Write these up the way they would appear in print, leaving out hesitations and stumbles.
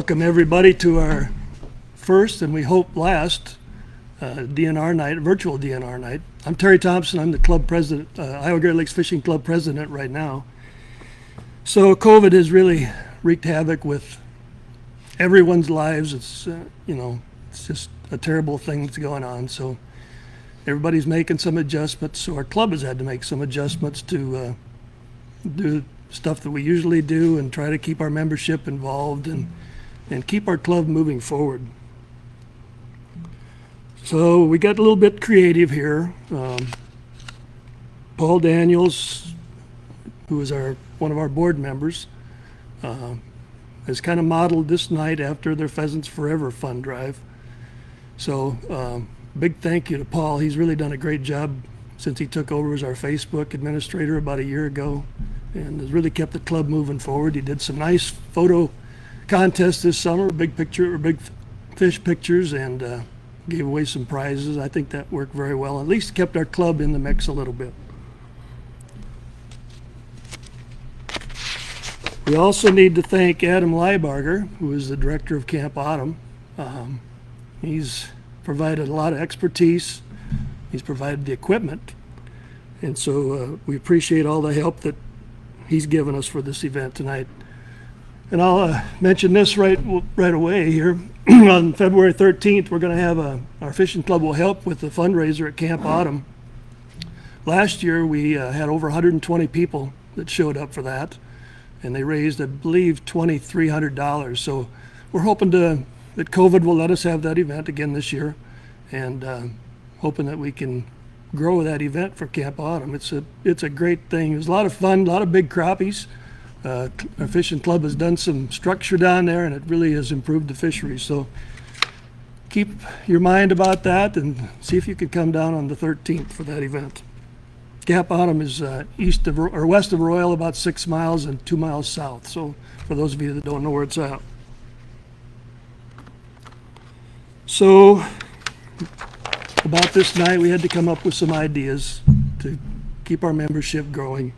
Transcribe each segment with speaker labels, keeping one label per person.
Speaker 1: Welcome everybody to our first and we hope last DNR night, virtual DNR night. I'm Terry Thompson. I'm the club president, Iowa Great Lakes Fishing Club president right now. So COVID has really wreaked havoc with everyone's lives. It's it's just a terrible thing that's going on. So everybody's making some adjustments. So our club has had to make some adjustments to do stuff that we usually do and try to keep our membership involved and keep our club moving forward. So we got a little bit creative here. Paul Daniels, who is one of our board members, has kind of modeled this night after their Pheasants Forever fund drive. So big thank you to Paul. He's really done a great job since he took over as our Facebook administrator about a year ago and has really kept the club moving forward. He did some nice photo contests this summer, big fish pictures, and gave away some prizes. I think that worked very well. At least kept our club in the mix a little bit. We also need to thank Adam Leibarger, who is the director of Camp Autumn. He's provided a lot of expertise. He's provided the equipment. And so we appreciate all the help that he's given us for this event tonight. And I'll mention this right away here. On February 13th, we're going to have our fishing club will help with the fundraiser at Camp Autumn. Last year, we had over 120 people that showed up for that, and they raised, I believe, $2,300. So we're hoping that COVID will let us have that event again this year, and hoping that we can grow that event for Camp Autumn. It's a great thing. It was a lot of fun, a lot of big crappies. Our fishing club has done some structure down there, and it really has improved the fisheries. So keep your mind about that and see if you could come down on the 13th for that event. Camp Autumn is west of Royal, about 6 miles and 2 miles south. So for those of you that don't know where it's at. So about this night, we had to come up with some ideas to keep our membership growing.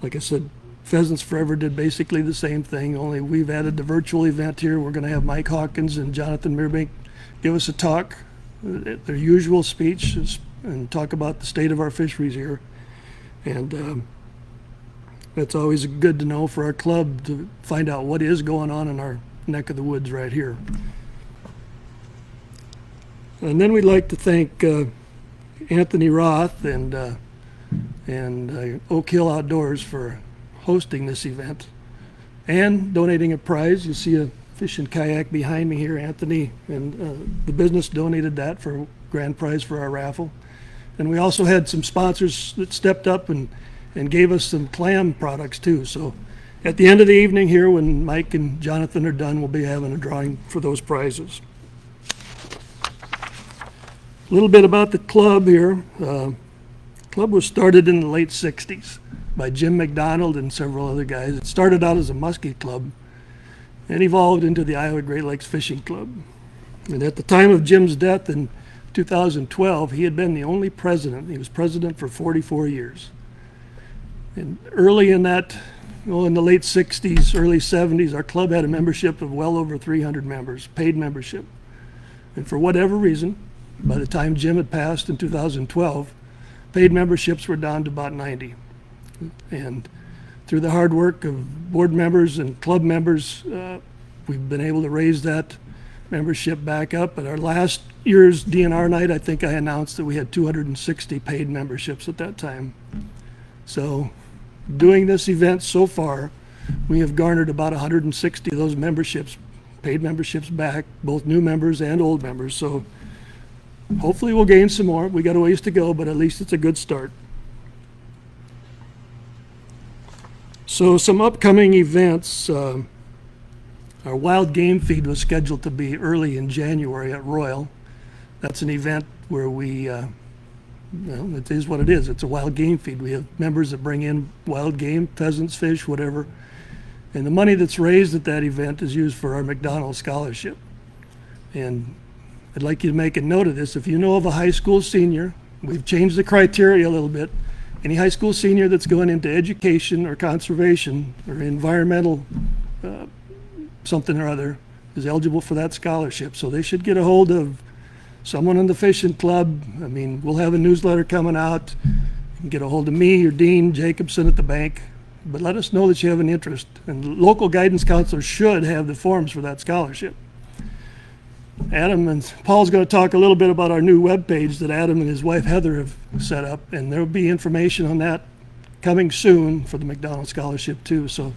Speaker 1: Like I said, Pheasants Forever did basically the same thing, only we've added the virtual event here. We're going to have Mike Hawkins and Jonathan Meerbink give us a talk, their usual speech, and talk about the state of our fisheries here. And that's always good to know for our club to find out what is going on in our neck of the woods right here. And then we'd like to thank Anthony Roth and Oak Hill Outdoors for hosting this event and donating a prize. You see a fishing kayak behind me here, Anthony, and the business donated that for a grand prize for our raffle. And we also had some sponsors that stepped up and gave us some clam products too. So at the end of the evening here, when Mike and Jonathan are done, we'll be having a drawing for those prizes. A little bit about the club here. Club was started in the late 60s by Jim McDonald and several other guys. It started out as a muskie club and evolved into the Iowa Great Lakes Fishing Club. And at the time of Jim's death in 2012, he had been the only president. He was president for 44 years. And early in that, in the late 60s, early 70s, our club had a membership of well over 300 members, paid membership. And for whatever reason, by the time Jim had passed in 2012, paid memberships were down to about 90. And through the hard work of board members and club members, we've been able to raise that membership back up. At our last year's DNR night, I think I announced that we had 260 paid memberships at that time. So doing this event so far, we have garnered about 160 of those memberships, paid memberships back, both new members and old members. So hopefully we'll gain some more. We got a ways to go, but at least it's a good start. So some upcoming events. Our wild game feed was scheduled to be early in January at Royal. That's an event where it is what it is. It's a wild game feed. We have members that bring in wild game, pheasants, fish, whatever. And the money that's raised at that event is used for our McDonald Scholarship. And I'd like you to make a note of this. If you know of a high school senior, we've changed the criteria a little bit. Any high school senior that's going into education or conservation or environmental something or other is eligible for that scholarship. So they should get a hold of someone in the fishing club. I mean, we'll have a newsletter coming out. You can get a hold of me or Dean Jacobson at the bank, but let us know that you have an interest. And local guidance counselors should have the forms for that scholarship. Adam and Paul's going to talk a little bit about our new webpage that Adam and his wife Heather have set up, and there will be information on that coming soon for the McDonald Scholarship too. So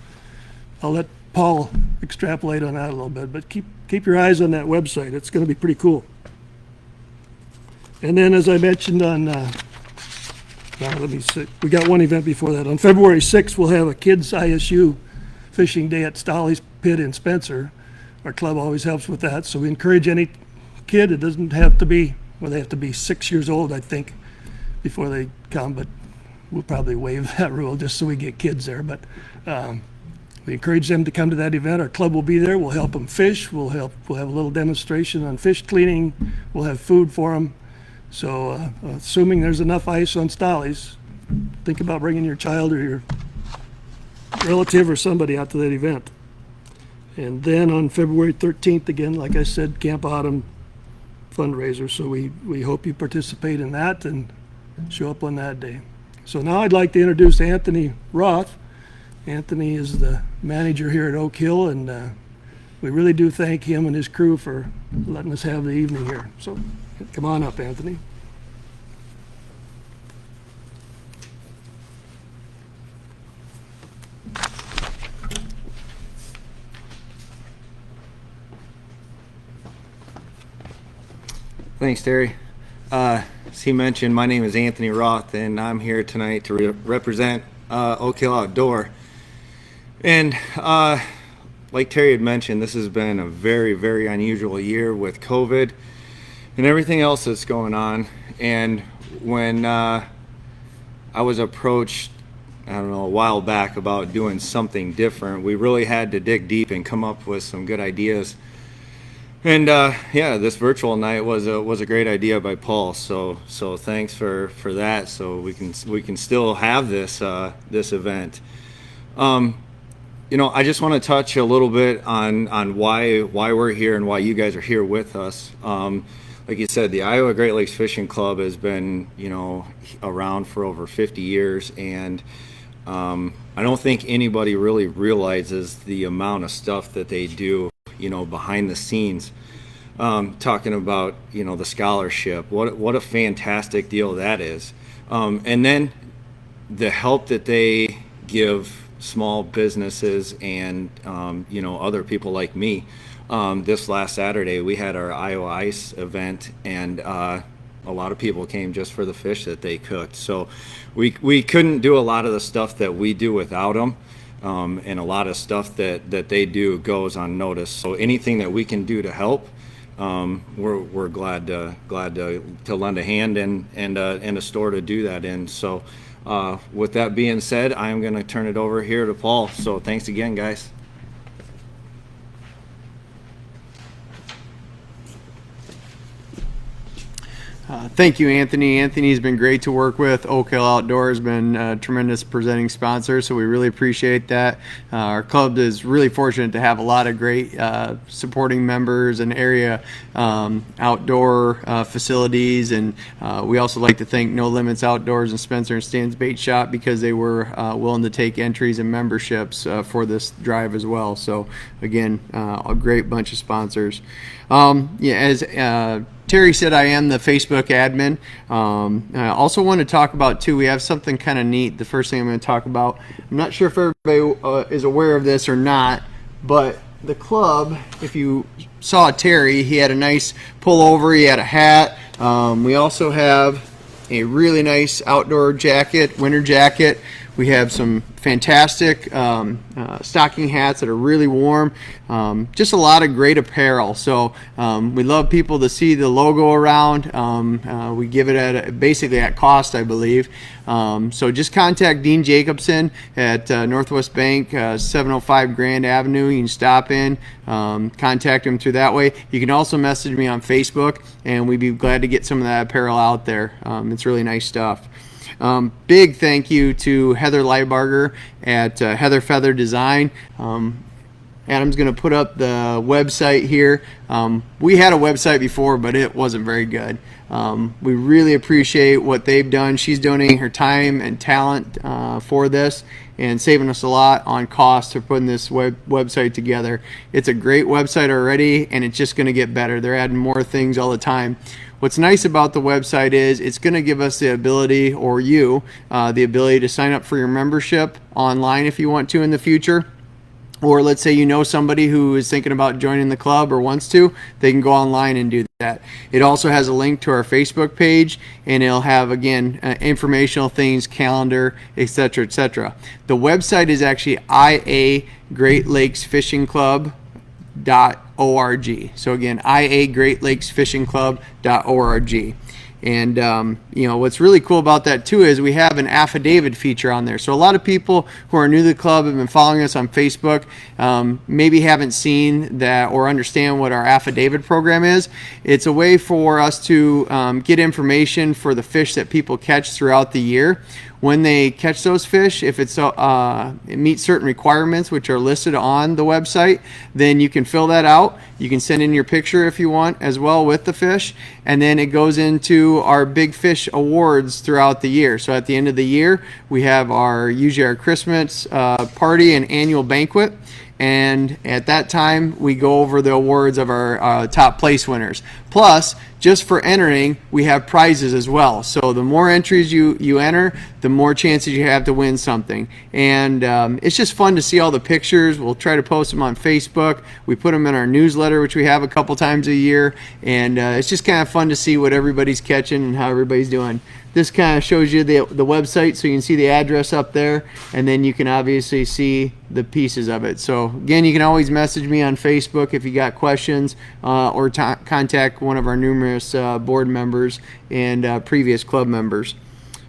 Speaker 1: I'll let Paul extrapolate on that a little bit, but keep your eyes on that website. It's going to be pretty cool. And then, as I mentioned on, let me see, we got one event before that. On February 6th, we'll have a kids ISU fishing day at Stolly's Pit in Spencer. Our club always helps with that, so we encourage any kid. It doesn't have to be, well, they have to be 6 years old, I think, before they come, but we'll probably waive that rule just so we get kids there. But we encourage them to come to that event. Our club will be there. We'll help them fish. We'll have a little demonstration on fish cleaning. We'll have food for them. So assuming there's enough ice on Stolly's, think about bringing your child or your relative or somebody out to that event. And then on February 13th, again, like I said, Camp Autumn fundraiser. So we hope you participate in that and show up on that day. So now I'd like to introduce Anthony Roth. Anthony is the manager here at Oak Hill, and we really do thank him and his crew for letting us have the evening here. So come on up, Anthony.
Speaker 2: Thanks, Terry. As he mentioned, my name is Anthony Roth, and I'm here tonight to represent Oak Hill Outdoor. And like Terry had mentioned, this has been a very, very unusual year with COVID and everything else that's going on. And when I was approached, I don't know, a while back about doing something different, we really had to dig deep and come up with some good ideas. And yeah, this virtual night was a great idea by Paul. So thanks for that. So we can still have this event. You know, I just want to touch a little bit on why we're here and why you guys are here with us. Like you said, the Iowa Great Lakes Fishing Club has been, you know, around for over 50 years, and I don't think anybody really realizes the amount of stuff that they do, you know, behind the scenes. Talking about, you know, the scholarship, what a fantastic deal that is. And then the help that they give small businesses and, you know, other people like me. This last Saturday, we had our Iowa Ice event, and a lot of people came just for the fish that they cooked. So we couldn't do a lot of the stuff that we do without them. And a lot of stuff that they do goes unnoticed. So anything that we can do to help, we're glad to lend a hand and a store to do that in. So with that being said, I'm going to turn it over here to Paul. So thanks again, guys.
Speaker 3: Thank you, Anthony. Anthony's been great to work with. Oak Hill Outdoor has been a tremendous presenting sponsor, so we really appreciate that. Our club is really fortunate to have a lot of great supporting members and area outdoor facilities, and we also like to thank No Limits Outdoors and Spencer and Stan's Bait Shop because they were willing to take entries and memberships for this drive as well. So again, a great bunch of sponsors. Yeah, as Terry said, I am the Facebook admin. I also want to talk about, too, we have something kind of neat. The first thing I'm going to talk about, I'm not sure if everybody is aware of this or not, but the club, if you saw Terry, he had a nice pullover, he had a hat. We also have a really nice outdoor jacket, winter jacket. We have some fantastic stocking hats that are really warm. Just a lot of great apparel. So we love people to see the logo around. We give it at basically at cost, I believe. So just contact Dean Jacobson at Northwest Bank, 705 Grand Avenue. You can stop in, contact him through that way. You can also message me on Facebook, and we'd be glad to get some of that apparel out there. It's really nice stuff. Big thank you to Heather Leibarger at Heather Feather Design. Adam's going to put up the website here. We had a website before, but it wasn't very good. We really appreciate what they've done. She's donating her time and talent for this and saving us a lot on cost for putting this website together. It's a great website already, and it's just going to get better. They're adding more things all the time. What's nice about the website is it's going to give us the ability, or you, the ability to sign up for your membership online if you want to in the future. Or let's say you know somebody who is thinking about joining the club or wants to, they can go online and do that. It also has a link to our Facebook page, and it'll have, again, informational things, calendar, etc., etc. The website is actually iagreatlakesfishingclub.org. So again, iagreatlakesfishingclub.org. And what's really cool about that too is we have an affidavit feature on there. So a lot of people who are new to the club have been following us on Facebook, maybe haven't seen that or understand what our affidavit program is. It's a way for us to get information for the fish that people catch throughout the year. When they catch those fish, if it meets certain requirements which are listed on the website, then you can fill that out. You can send in your picture if you want as well with the fish, and then it goes into our Big Fish Awards throughout the year. So at the end of the year, we have usually our Christmas party and annual banquet. And at that time, we go over the awards of our top place winners. Plus, just for entering, we have prizes as well. So the more entries you enter, the more chances you have to win something. And it's just fun to see all the pictures. We'll try to post them on Facebook. We put them in our newsletter, which we have a couple times a year. And it's just kind of fun to see what everybody's catching and how everybody's doing. This kind of shows you the website, so you can see the address up there, and then you can obviously see the pieces of it. So again, you can always message me on Facebook if you got questions, or contact one of our numerous board members and previous club members.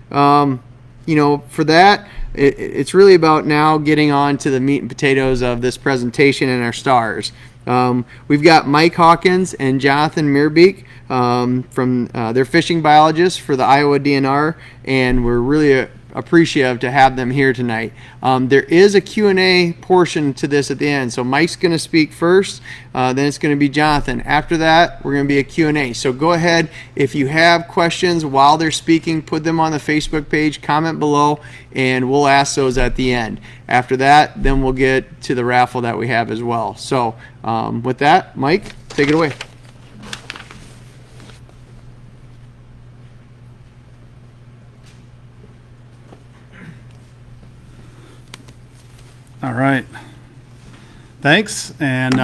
Speaker 3: For that, it's really about now getting on to the meat and potatoes of this presentation and our stars. We've got Mike Hawkins and Jonathan Meerbeek from they're fishing biologists for the Iowa DNR, and we're really appreciative to have them here tonight. There is a Q&A portion to this at the end, so Mike's going to speak first, then it's going to be Jonathan. After that, we're going to be a Q&A. So go ahead, if you have questions while they're speaking, put them on the Facebook page, comment below, and we'll ask those at the end. After that, then we'll get to the raffle that we have as well. So with that, Mike, take it away.
Speaker 4: All right. Thanks, and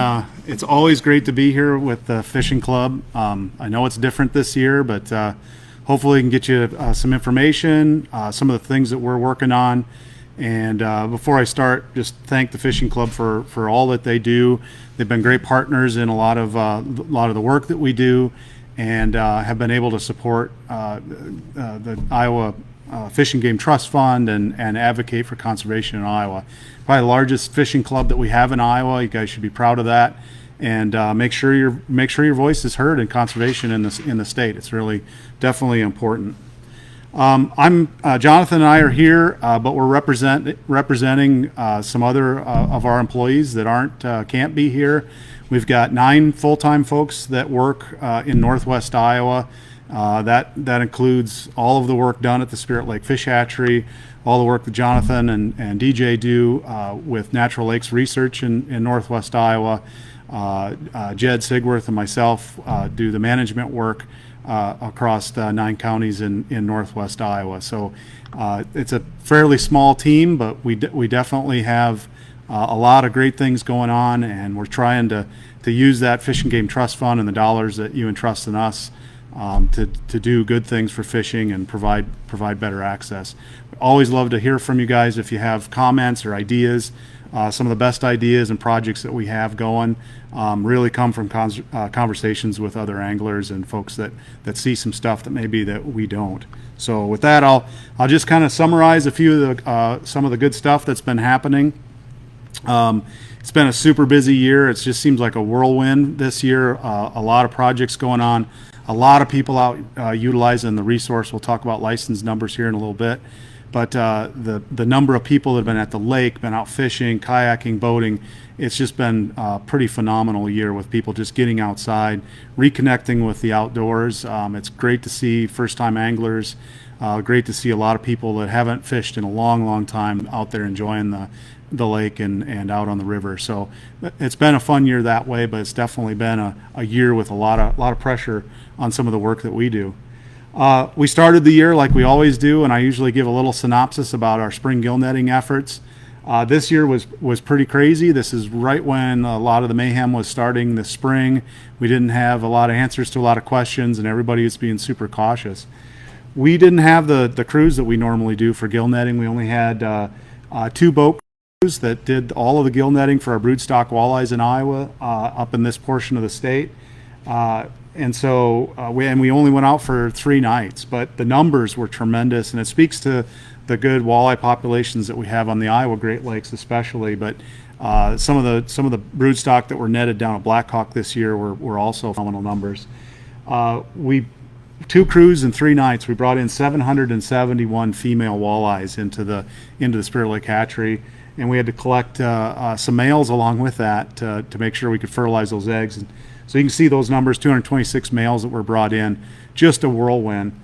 Speaker 4: it's always great to be here with the fishing club. I know it's different this year, but hopefully we can get you some information, some of the things that we're working on. And before I start, just thank the fishing club for all that they do. They've been great partners in a lot of the work that we do, and have been able to support the Iowa Fish and Game Trust Fund and advocate for conservation in Iowa. Probably the largest fishing club that we have in Iowa. You guys should be proud of that, and make sure your voice is heard in conservation in the state. It's really definitely important. I'm Jonathan and I are here, but we're representing some other of our employees that can't be here. We've got 9 full-time folks that work in Northwest Iowa. That includes all of the work done at the Spirit Lake Fish Hatchery, all the work that Jonathan and DJ do with Natural Lakes Research in Northwest Iowa. Jed Sigworth and myself do the management work across 9 counties in Northwest Iowa. So it's a fairly small team, but we definitely have a lot of great things going on, and we're trying to use that Fish and Game Trust Fund and the dollars that you entrust in us to do good things for fishing and provide better access. Always love to hear from you guys if you have comments or ideas. Some of the best ideas and projects that we have going really come from conversations with other anglers and folks that see some stuff that maybe that we don't. So with that, I'll just kind of summarize a few of some of the good stuff that's been happening. It's been a super busy year. It just seems like a whirlwind this year. A lot of projects going on. A lot of people out utilizing the resource. We'll talk about license numbers here in a little bit. But the number of people that have been at the lake, been out fishing, kayaking, boating, it's just been a pretty phenomenal year with people just getting outside, reconnecting with the outdoors. It's great to see first-time anglers. Great to see a lot of people that haven't fished in a long, long time out there enjoying the lake and out on the river. So it's been a fun year that way, but it's definitely been a year with a lot of pressure on some of the work that we do. We started the year like we always do, and I usually give a little synopsis about our spring gill netting efforts. This year was pretty crazy. This is right when a lot of the mayhem was starting this spring. We didn't have a lot of answers to a lot of questions, and everybody was being super cautious. We didn't have the crews that we normally do for gill netting. We only had 2 boat crews that did all of the gill netting for our broodstock walleyes in Iowa up in this portion of the state. And so we only went out for 3 nights, but the numbers were tremendous, and it speaks to the good walleye populations that we have on the Iowa Great Lakes especially. But some of the broodstock that were netted down at Blackhawk this year were also phenomenal numbers. 2 crews and 3 nights, we brought in 771 female walleyes into the Spirit Lake hatchery, and we had to collect some males along with that to make sure we could fertilize those eggs. And so you can see those numbers, 226 males that were brought in, just a whirlwind.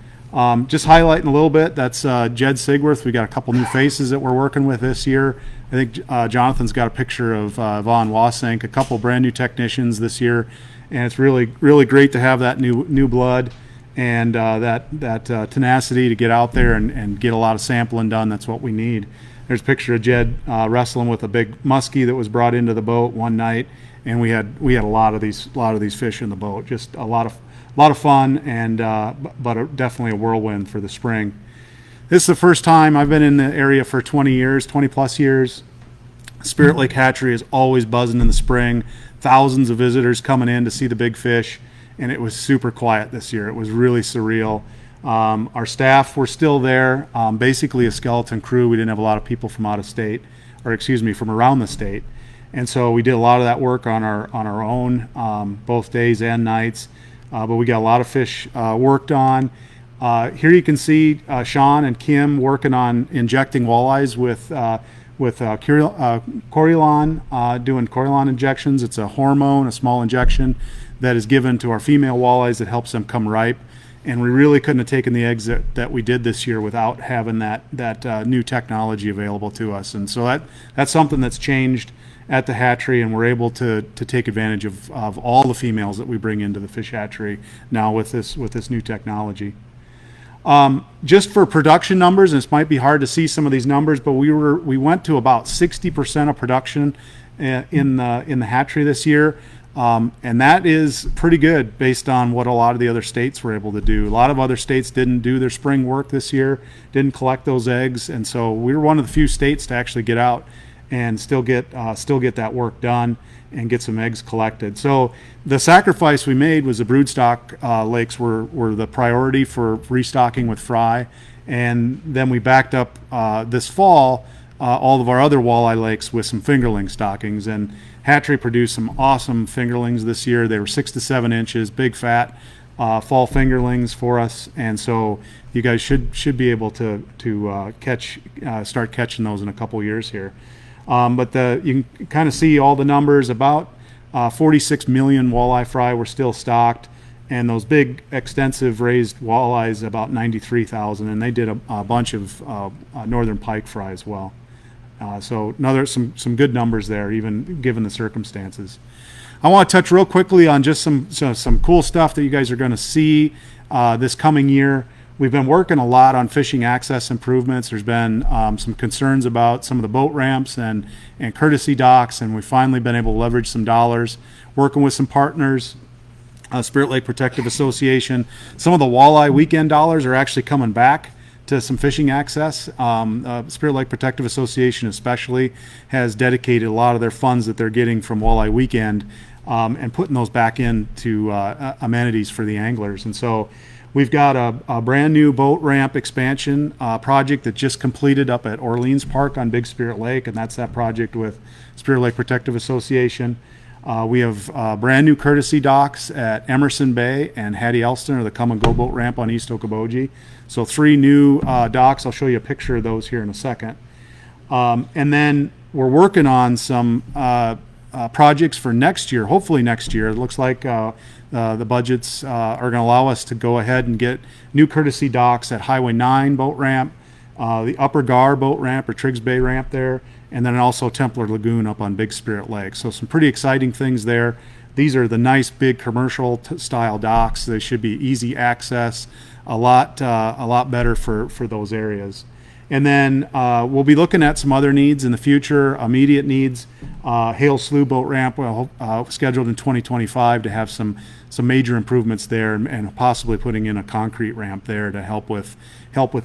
Speaker 4: Just highlighting a little bit, that's Jed Sigworth. We got a couple new faces that we're working with this year. I think Jonathan's got a picture of Vaughn Wasank, a couple brand new technicians this year, and it's really, really great to have that new blood and that tenacity to get out there and get a lot of sampling done. That's what we need. There's a picture of Jed wrestling with a big muskie that was brought into the boat one night, and we had a lot of these fish in the boat. Just a lot of fun, and but definitely a whirlwind for the spring. This is the first time I've been in the area for 20 plus years. Spirit Lake Hatchery is always buzzing in the spring. Thousands of visitors coming in to see the big fish, and it was super quiet this year. It was really surreal. Our staff were still there, basically a skeleton crew. We didn't have a lot of people from out of state, or excuse me, from around the state. And so we did a lot of that work on our own, both days and nights. But we got a lot of fish worked on. Here you can see Sean and Kim working on injecting walleyes with Coriolan, doing Coriolan injections. It's a hormone, a small injection that is given to our female walleyes that helps them come ripe. And we really couldn't have taken the eggs that we did this year without having that new technology available to us. And so that's something that's changed at the hatchery, and we're able to take advantage of all the females that we bring into the fish hatchery now with this new technology. Just for production numbers, and this might be hard to see some of these numbers, but we went to about 60% of production in the hatchery this year. And that is pretty good based on what a lot of the other states were able to do. A lot of other states didn't do their spring work this year, didn't collect those eggs, and so we were one of the few states to actually get out and still get that work done and get some eggs collected. So the sacrifice we made was the broodstock lakes were the priority for restocking with fry, and then we backed up this fall all of our other walleye lakes with some fingerling stockings, and hatchery produced some awesome fingerlings this year. They were 6 to 7 inches, big fat fall fingerlings for us, and so you guys should be able to start catching those in a couple years here. But you can kind of see all the numbers. About 46 million walleye fry were still stocked, and those big extensive raised walleyes about 93,000, and they did a bunch of northern pike fry as well. So some good numbers there, even given the circumstances. I want to touch real quickly on just some cool stuff that you guys are going to see this coming year. We've been working a lot on fishing access improvements. There's been some concerns about some of the boat ramps and courtesy docks, and we've finally been able to leverage some dollars, working with some partners, Spirit Lake Protective Association. Some of the walleye weekend dollars are actually coming back to some fishing access. Spirit Lake Protective Association especially has dedicated a lot of their funds that they're getting from Walleye Weekend and putting those back into amenities for the anglers. And so we've got a brand new boat ramp expansion project that just completed up at Orleans Park on Big Spirit Lake, and that's that project with Spirit Lake Protective Association. We have brand new courtesy docks at Emerson Bay and Hattie Elston, or the come and go boat ramp on East Okoboji. So 3 new docks. I'll show you a picture of those here in a second. And then we're working on some projects for next year, hopefully next year. It looks like the budgets are going to allow us to go ahead and get new courtesy docks at Highway 9 boat ramp, the Upper Gar boat ramp or Triggs Bay ramp there, and then also Templar Lagoon up on Big Spirit Lake. So some pretty exciting things there. These are the nice big commercial style docks. They should be easy access, a lot better for those areas. And then we'll be looking at some other needs in the future, immediate needs. Hale Slough boat ramp scheduled in 2025 to have some major improvements there, and possibly putting in a concrete ramp there to help with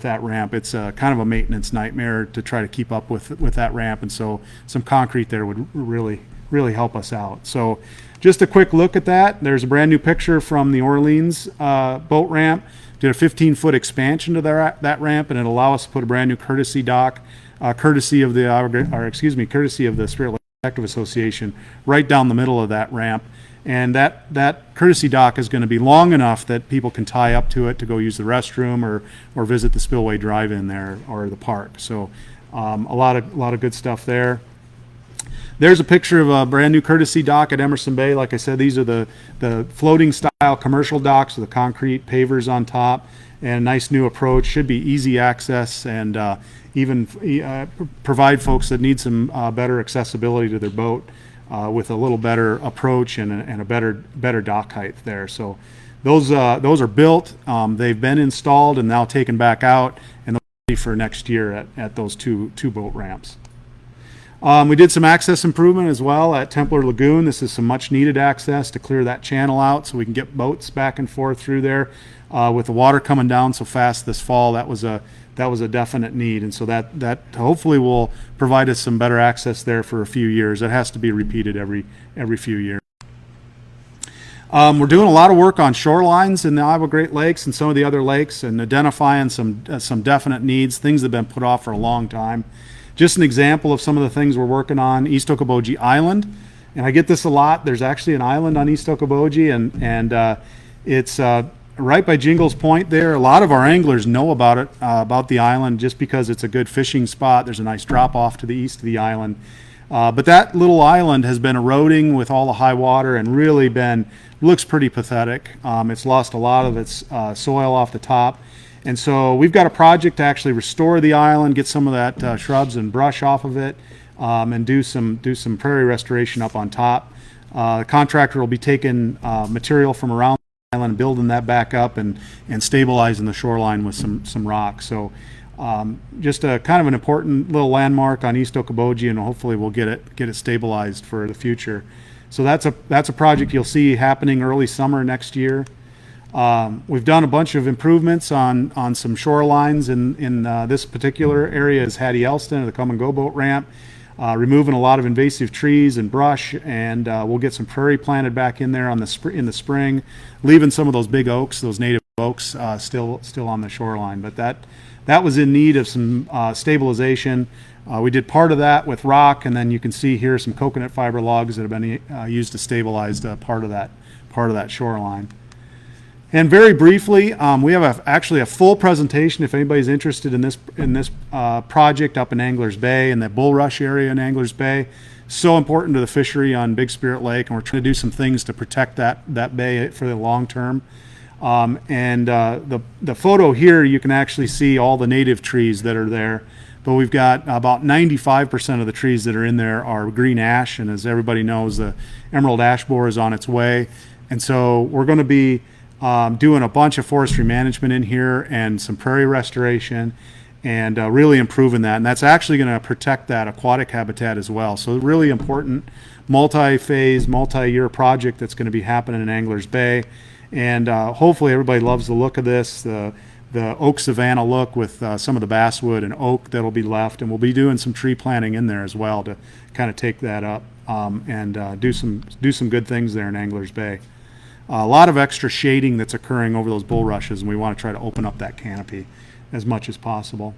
Speaker 4: that ramp. It's kind of a maintenance nightmare to try to keep up with that ramp, and so some concrete there would really help us out. So just a quick look at that. There's a brand new picture from the Orleans boat ramp. Did a 15-foot expansion to that ramp, and it'll allow us to put a brand new courtesy dock, courtesy of the Spirit Lake Protective Association, right down the middle of that ramp. And that courtesy dock is going to be long enough that people can tie up to it to go use the restroom or visit the Spillway Drive-In there or the park. So a lot of good stuff there. There's a picture of a brand new courtesy dock at Emerson Bay. Like I said, these are the floating style commercial docks with the concrete pavers on top, and a nice new approach. Should be easy access, and even provide folks that need some better accessibility to their boat with a little better approach and a better dock height there. So those are built. They've been installed and now taken back out, and they're ready for next year at those two boat ramps. We did some access improvement as well at Templar Lagoon. This is some much needed access to clear that channel out so we can get boats back and forth through there. With the water coming down so fast this fall, that was a definite need, and so that hopefully will provide us some better access there for a few years. It has to be repeated every few years. We're doing a lot of work on shorelines in the Iowa Great Lakes and some of the other lakes, and identifying some definite needs, things that have been put off for a long time. Just an example of some of the things we're working on: East Okoboji Island. And I get this a lot. There's actually an island on East Okoboji, and it's right by Jingles Point there. A lot of our anglers know about it, about the island, just because it's a good fishing spot. There's a nice drop off to the east of the island. But that little island has been eroding with all the high water and really looks pretty pathetic. It's lost a lot of its soil off the top. And so we've got a project to actually restore the island, get some of that shrubs and brush off of it, and do some prairie restoration up on top. The contractor will be taking material from around the island, building that back up, and stabilizing the shoreline with some rocks. So just a kind of an important little landmark on East Okoboji, and hopefully we'll get it stabilized for the future. So that's a project you'll see happening early summer next year. We've done a bunch of improvements on some shorelines in this particular area is Hattie Elston, the Come and Go boat ramp, removing a lot of invasive trees and brush, and we'll get some prairie planted back in there in the spring, leaving some of those big oaks, those native oaks, still on the shoreline. But that was in need of some stabilization. We did part of that with rock, and then you can see here some coconut fiber logs that have been used to stabilize part of that shoreline. And very briefly, we have actually a full presentation if anybody's interested in this project up in Anglers Bay, in the bulrush area in Anglers Bay. So important to the fishery on Big Spirit Lake, and we're trying to do some things to protect that bay for the long term. The photo here, you can actually see all the native trees that are there, but we've got about 95% of the trees that are in there are green ash, and as everybody knows, the emerald ash borer is on its way. And so we're going to be doing a bunch of forestry management in here and some prairie restoration, and really improving that. And that's actually going to protect that aquatic habitat as well. So really important multi-phase, multi-year project that's going to be happening in Anglers Bay. And hopefully everybody loves the look of this, the oak savanna look with some of the basswood and oak that'll be left. And we'll be doing some tree planting in there as well to kind of take that up and do some good things there in Anglers Bay. A lot of extra shading that's occurring over those bulrushes, and we want to try to open up that canopy as much as possible.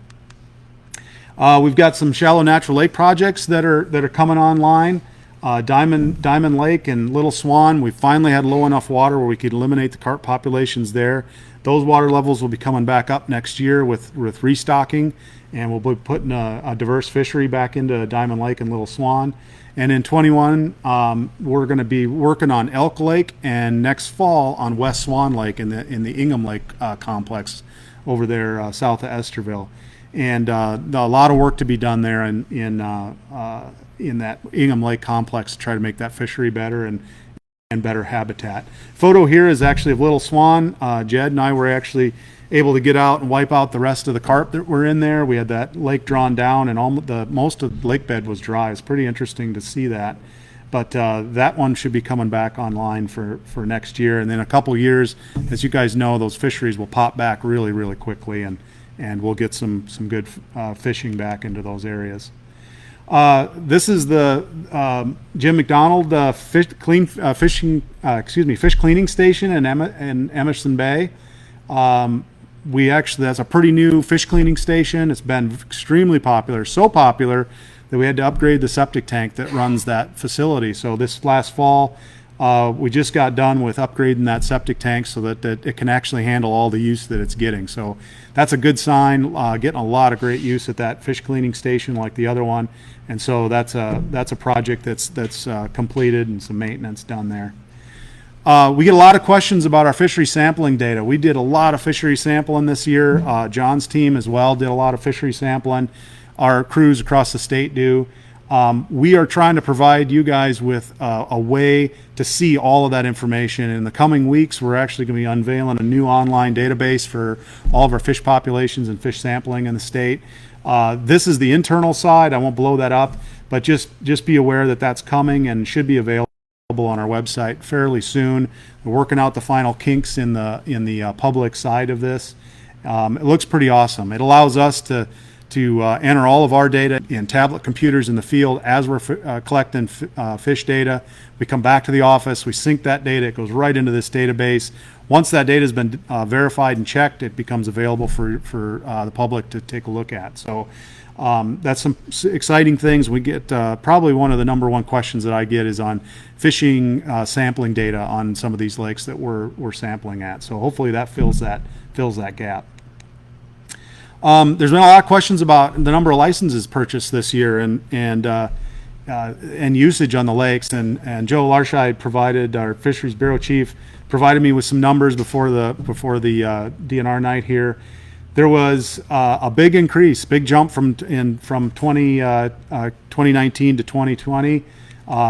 Speaker 4: We've got some shallow natural lake projects that are coming online. Diamond Lake and Little Swan, we finally had low enough water where we could eliminate the carp populations there. Those water levels will be coming back up next year with restocking, and we'll be putting a diverse fishery back into Diamond Lake and Little Swan. And in 21, we're going to be working on Elk Lake, and next fall on West Swan Lake in the Ingham Lake complex over there south of Esterville. And a lot of work to be done there in that Ingham Lake complex to try to make that fishery better and better habitat. Photo here is actually of Little Swan. Jed and I were actually able to get out and wipe out the rest of the carp that were in there. We had that lake drawn down, and most of the lake bed was dry. It's pretty interesting to see that. But that one should be coming back online for next year. And then a couple years, as you guys know, those fisheries will pop back really, really quickly, and we'll get some good fishing back into those areas. This is the Jim McDonald fish cleaning station in Emerson Bay. That's a pretty new fish cleaning station. It's been extremely popular, so popular that we had to upgrade the septic tank that runs that facility. So this last fall, we just got done with upgrading that septic tank so that it can actually handle all the use that it's getting. So that's a good sign, getting a lot of great use at that fish cleaning station like the other one. And so that's a project that's completed and some maintenance done there. We get a lot of questions about our fishery sampling data. We did a lot of fishery sampling this year. John's team as well did a lot of fishery sampling. Our crews across the state do. We are trying to provide you guys with a way to see all of that information. In the coming weeks, we're actually going to be unveiling a new online database for all of our fish populations and fish sampling in the state. This is the internal side. I won't blow that up, but just be aware that that's coming and should be available on our website fairly soon. We're working out the final kinks in the public side of this. It looks pretty awesome. It allows us to enter all of our data in tablet computers in the field as we're collecting fish data. We come back to the office, we sync that data, it goes right into this database. Once that data has been verified and checked, it becomes available for the public to take a look at. So that's some exciting things. We get probably one of the number one questions that I get is on fishing sampling data on some of these lakes that we're sampling at. So hopefully that fills that gap. There's been a lot of questions about the number of licenses purchased this year and usage on the lakes. And Joe Larscheid provided, our Fisheries Bureau Chief, provided me with some numbers before the DNR night here. There was a big increase, big jump from 2019 to 2020.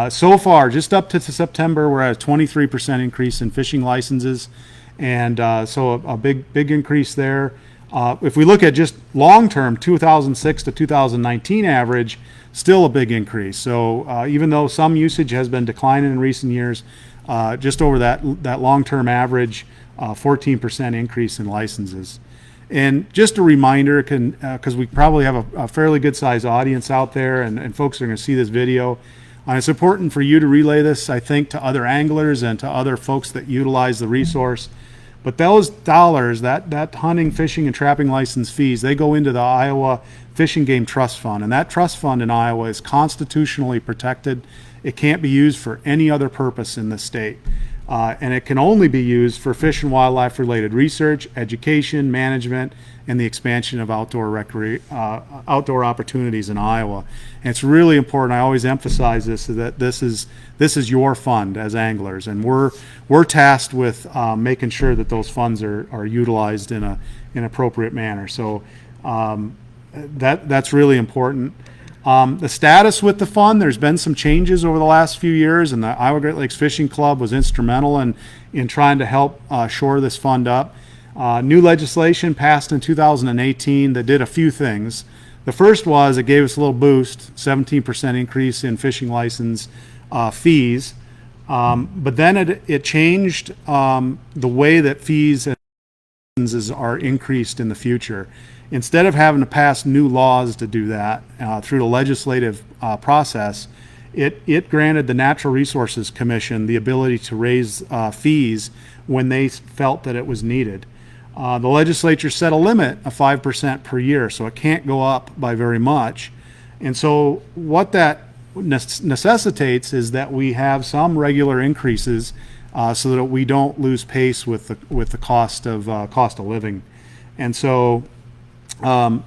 Speaker 4: So far, just up to September, we're at a 23% increase in fishing licenses, and so a big increase there. If we look at just long-term, 2006 to 2019 average, still a big increase. So even though some usage has been declining in recent years, just over that long-term average, 14% increase in licenses. And just a reminder, because we probably have a fairly good-sized audience out there, and folks are going to see this video. It's important for you to relay this, I think, to other anglers and to other folks that utilize the resource. But those dollars, that hunting, fishing, and trapping license fees, they go into the Iowa Fish and Game Trust Fund. And that trust fund in Iowa is constitutionally protected. It can't be used for any other purpose in the state. And it can only be used for fish and wildlife related research, education, management, and the expansion of outdoor opportunities in Iowa. And it's really important. I always emphasize this, that this is your fund as anglers, and we're tasked with making sure that those funds are utilized in an appropriate manner. So that's really important. The status with the fund, there's been some changes over the last few years, and the Iowa Great Lakes Fishing Club was instrumental in trying to help shore this fund up. New legislation passed in 2018 that did a few things. The first was it gave us a little boost, 17% increase in fishing license fees, but then it changed the way that fees and licenses are increased in the future. Instead of having to pass new laws to do that through the legislative process, it granted the Natural Resources Commission the ability to raise fees when they felt that it was needed. The legislature set a limit of 5% per year, so it can't go up by very much. And so what that necessitates is that we have some regular increases so that we don't lose pace with the cost of living. And so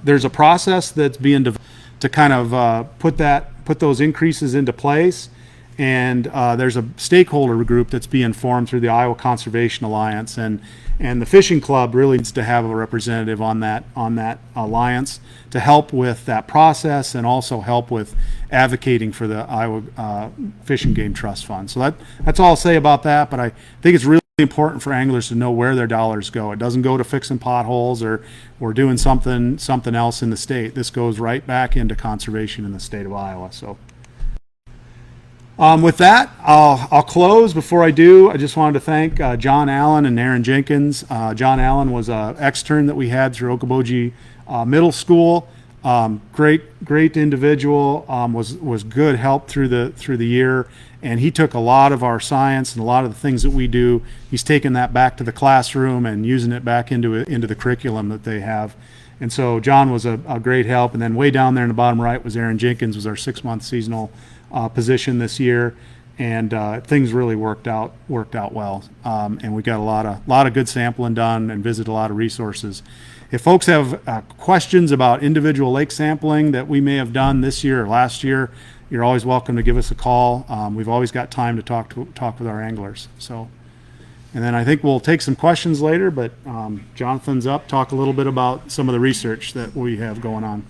Speaker 4: there's a process that's being developed to kind of put those increases into place. And there's a stakeholder group that's being formed through the Iowa Conservation Alliance, and the fishing club really needs to have a representative on that alliance to help with that process and also help with advocating for the Iowa Fish and Game Trust Fund. So that's all I'll say about that. But I think it's really important for anglers to know where their dollars go. It doesn't go to fixing potholes or doing something else in the state. This goes right back into conservation in the state of Iowa. So. With that, I'll close. Before I do, I just wanted to thank John Allen and Aaron Jenkins. John Allen was an extern that we had through Okoboji Middle School. Great individual. Was good help through the year, and he took a lot of our science and a lot of the things that we do. He's taken that back to the classroom and using it back into the curriculum that they have. And so John was a great help. And then way down there in the bottom right was Aaron Jenkins, was our 6-month seasonal position this year, and things really worked out well, and we got a lot of good sampling done and visited a lot of resources. If folks have questions about individual lake sampling that we may have done this year or last year, you're always welcome to give us a call. We've always got time to talk with our anglers. So, and then I think we'll take some questions later, but Jonathan's up, talk a little bit about some of the research that we have going on.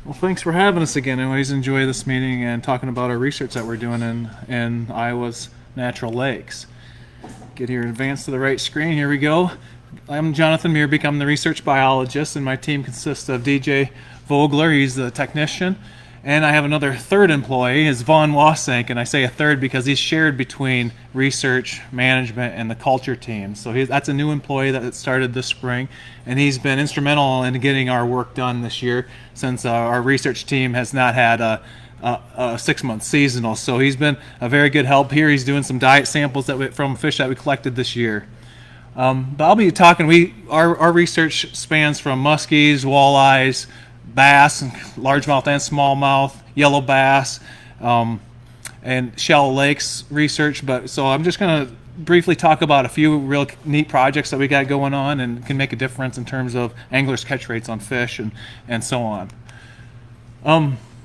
Speaker 5: Well, thanks for having us again. I always enjoy this meeting and talking about our research that we're doing in Iowa's natural lakes. Get here, advance to the right screen. Here we go. I'm Jonathan Meerbeek. I'm the research biologist, and my team consists of DJ Vogler. He's the technician. And I have another third employee, is Vaughn Wasank, and I say a third because he's shared between research, management, and the culture team. So that's a new employee that started this spring, and he's been instrumental in getting our work done this year since our research team has not had a 6-month seasonal. So he's been a very good help here. He's doing some diet samples from fish that we collected this year. But I'll be talking, our research spans from muskies, walleyes, bass, largemouth and smallmouth, yellow bass, and shallow lakes research. So I'm just going to briefly talk about a few real neat projects that we got going on and can make a difference in terms of anglers' catch rates on fish and so on.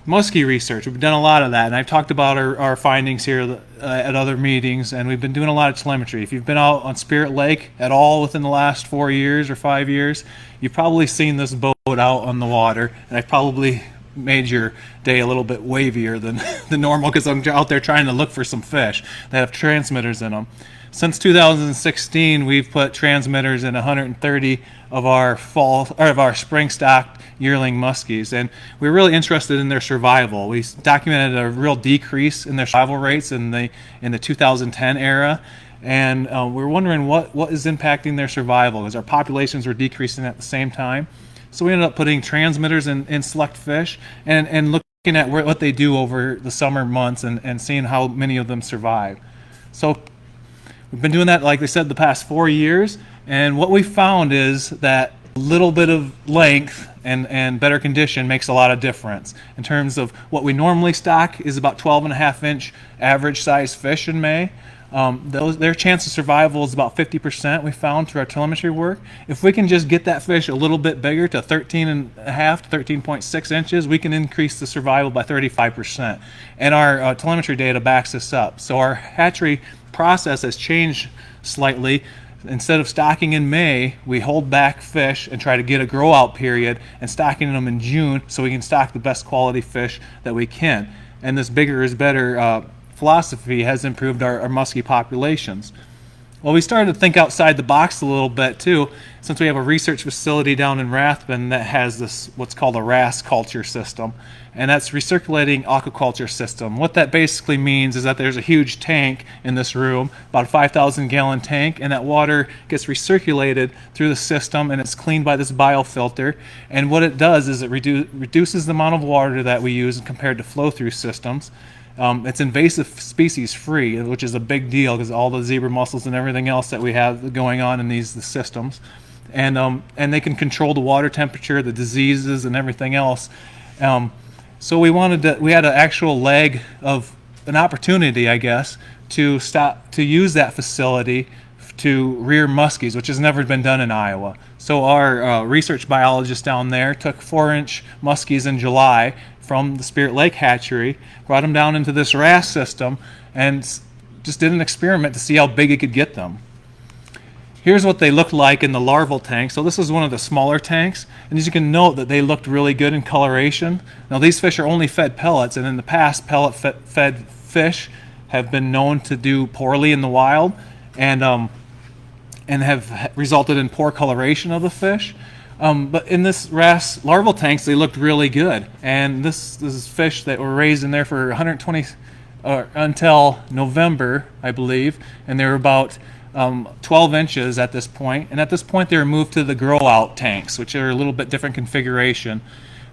Speaker 5: Muskie research, we've done a lot of that, and I've talked about our findings here at other meetings, and we've been doing a lot of telemetry. If you've been out on Spirit Lake at all within the last 4 years or 5 years, you've probably seen this boat out on the water, and I've probably made your day a little bit wavier than normal because I'm out there trying to look for some fish that have transmitters in them. Since 2016, we've put transmitters in 130 of our spring stocked yearling muskies, and we're really interested in their survival. We documented a real decrease in their survival rates in the 2010 era, and we're wondering what is impacting their survival, as our populations were decreasing at the same time. So we ended up putting transmitters in select fish and looking at what they do over the summer months and seeing how many of them survive. So we've been doing that, like I said, the past 4 years, and what we found is that a little bit of length and better condition makes a lot of difference. In terms of what we normally stock is about 12.5-inch average size fish in May. Their chance of survival is about 50%, we found through our telemetry work. If we can just get that fish a little bit bigger to 13.5 to 13.6 inches, we can increase the survival by 35%. And our telemetry data backs this up. So our hatchery process has changed slightly. Instead of stocking in May, we hold back fish and try to get a grow out period and stocking them in June so we can stock the best quality fish that we can. And this bigger is better philosophy has improved our muskie populations. Well, we started to think outside the box a little bit too, since we have a research facility down in Rathbun that has this what's called a RAS culture system, and that's recirculating aquaculture system. What that basically means is that there's a huge tank in this room, about a 5,000 gallon tank, and that water gets recirculated through the system and it's cleaned by this biofilter. And what it does is it reduces the amount of water that we use compared to flow-through systems. It's invasive species free, which is a big deal because all the zebra mussels and everything else that we have going on in these systems. and they can control the water temperature, the diseases, and everything else. So we had an actual leg of an opportunity, I guess, to use that facility to rear muskies, which has never been done in Iowa. So our research biologist down there took 4-inch muskies in July from the Spirit Lake hatchery, brought them down into this RAS system, and just did an experiment to see how big it could get them. Here's what they looked like in the larval tank. So this is one of the smaller tanks, and as you can note that they looked really good in coloration. Now these fish are only fed pellets, and in the past pellet-fed fish have been known to do poorly in the wild, and have resulted in poor coloration of the fish. But in this RAS larval tanks, they looked really good. And this is fish that were raised in there for 120 until November, I believe, and they were about 12 inches at this point. And at this point, they were moved to the grow-out tanks, which are a little bit different configuration.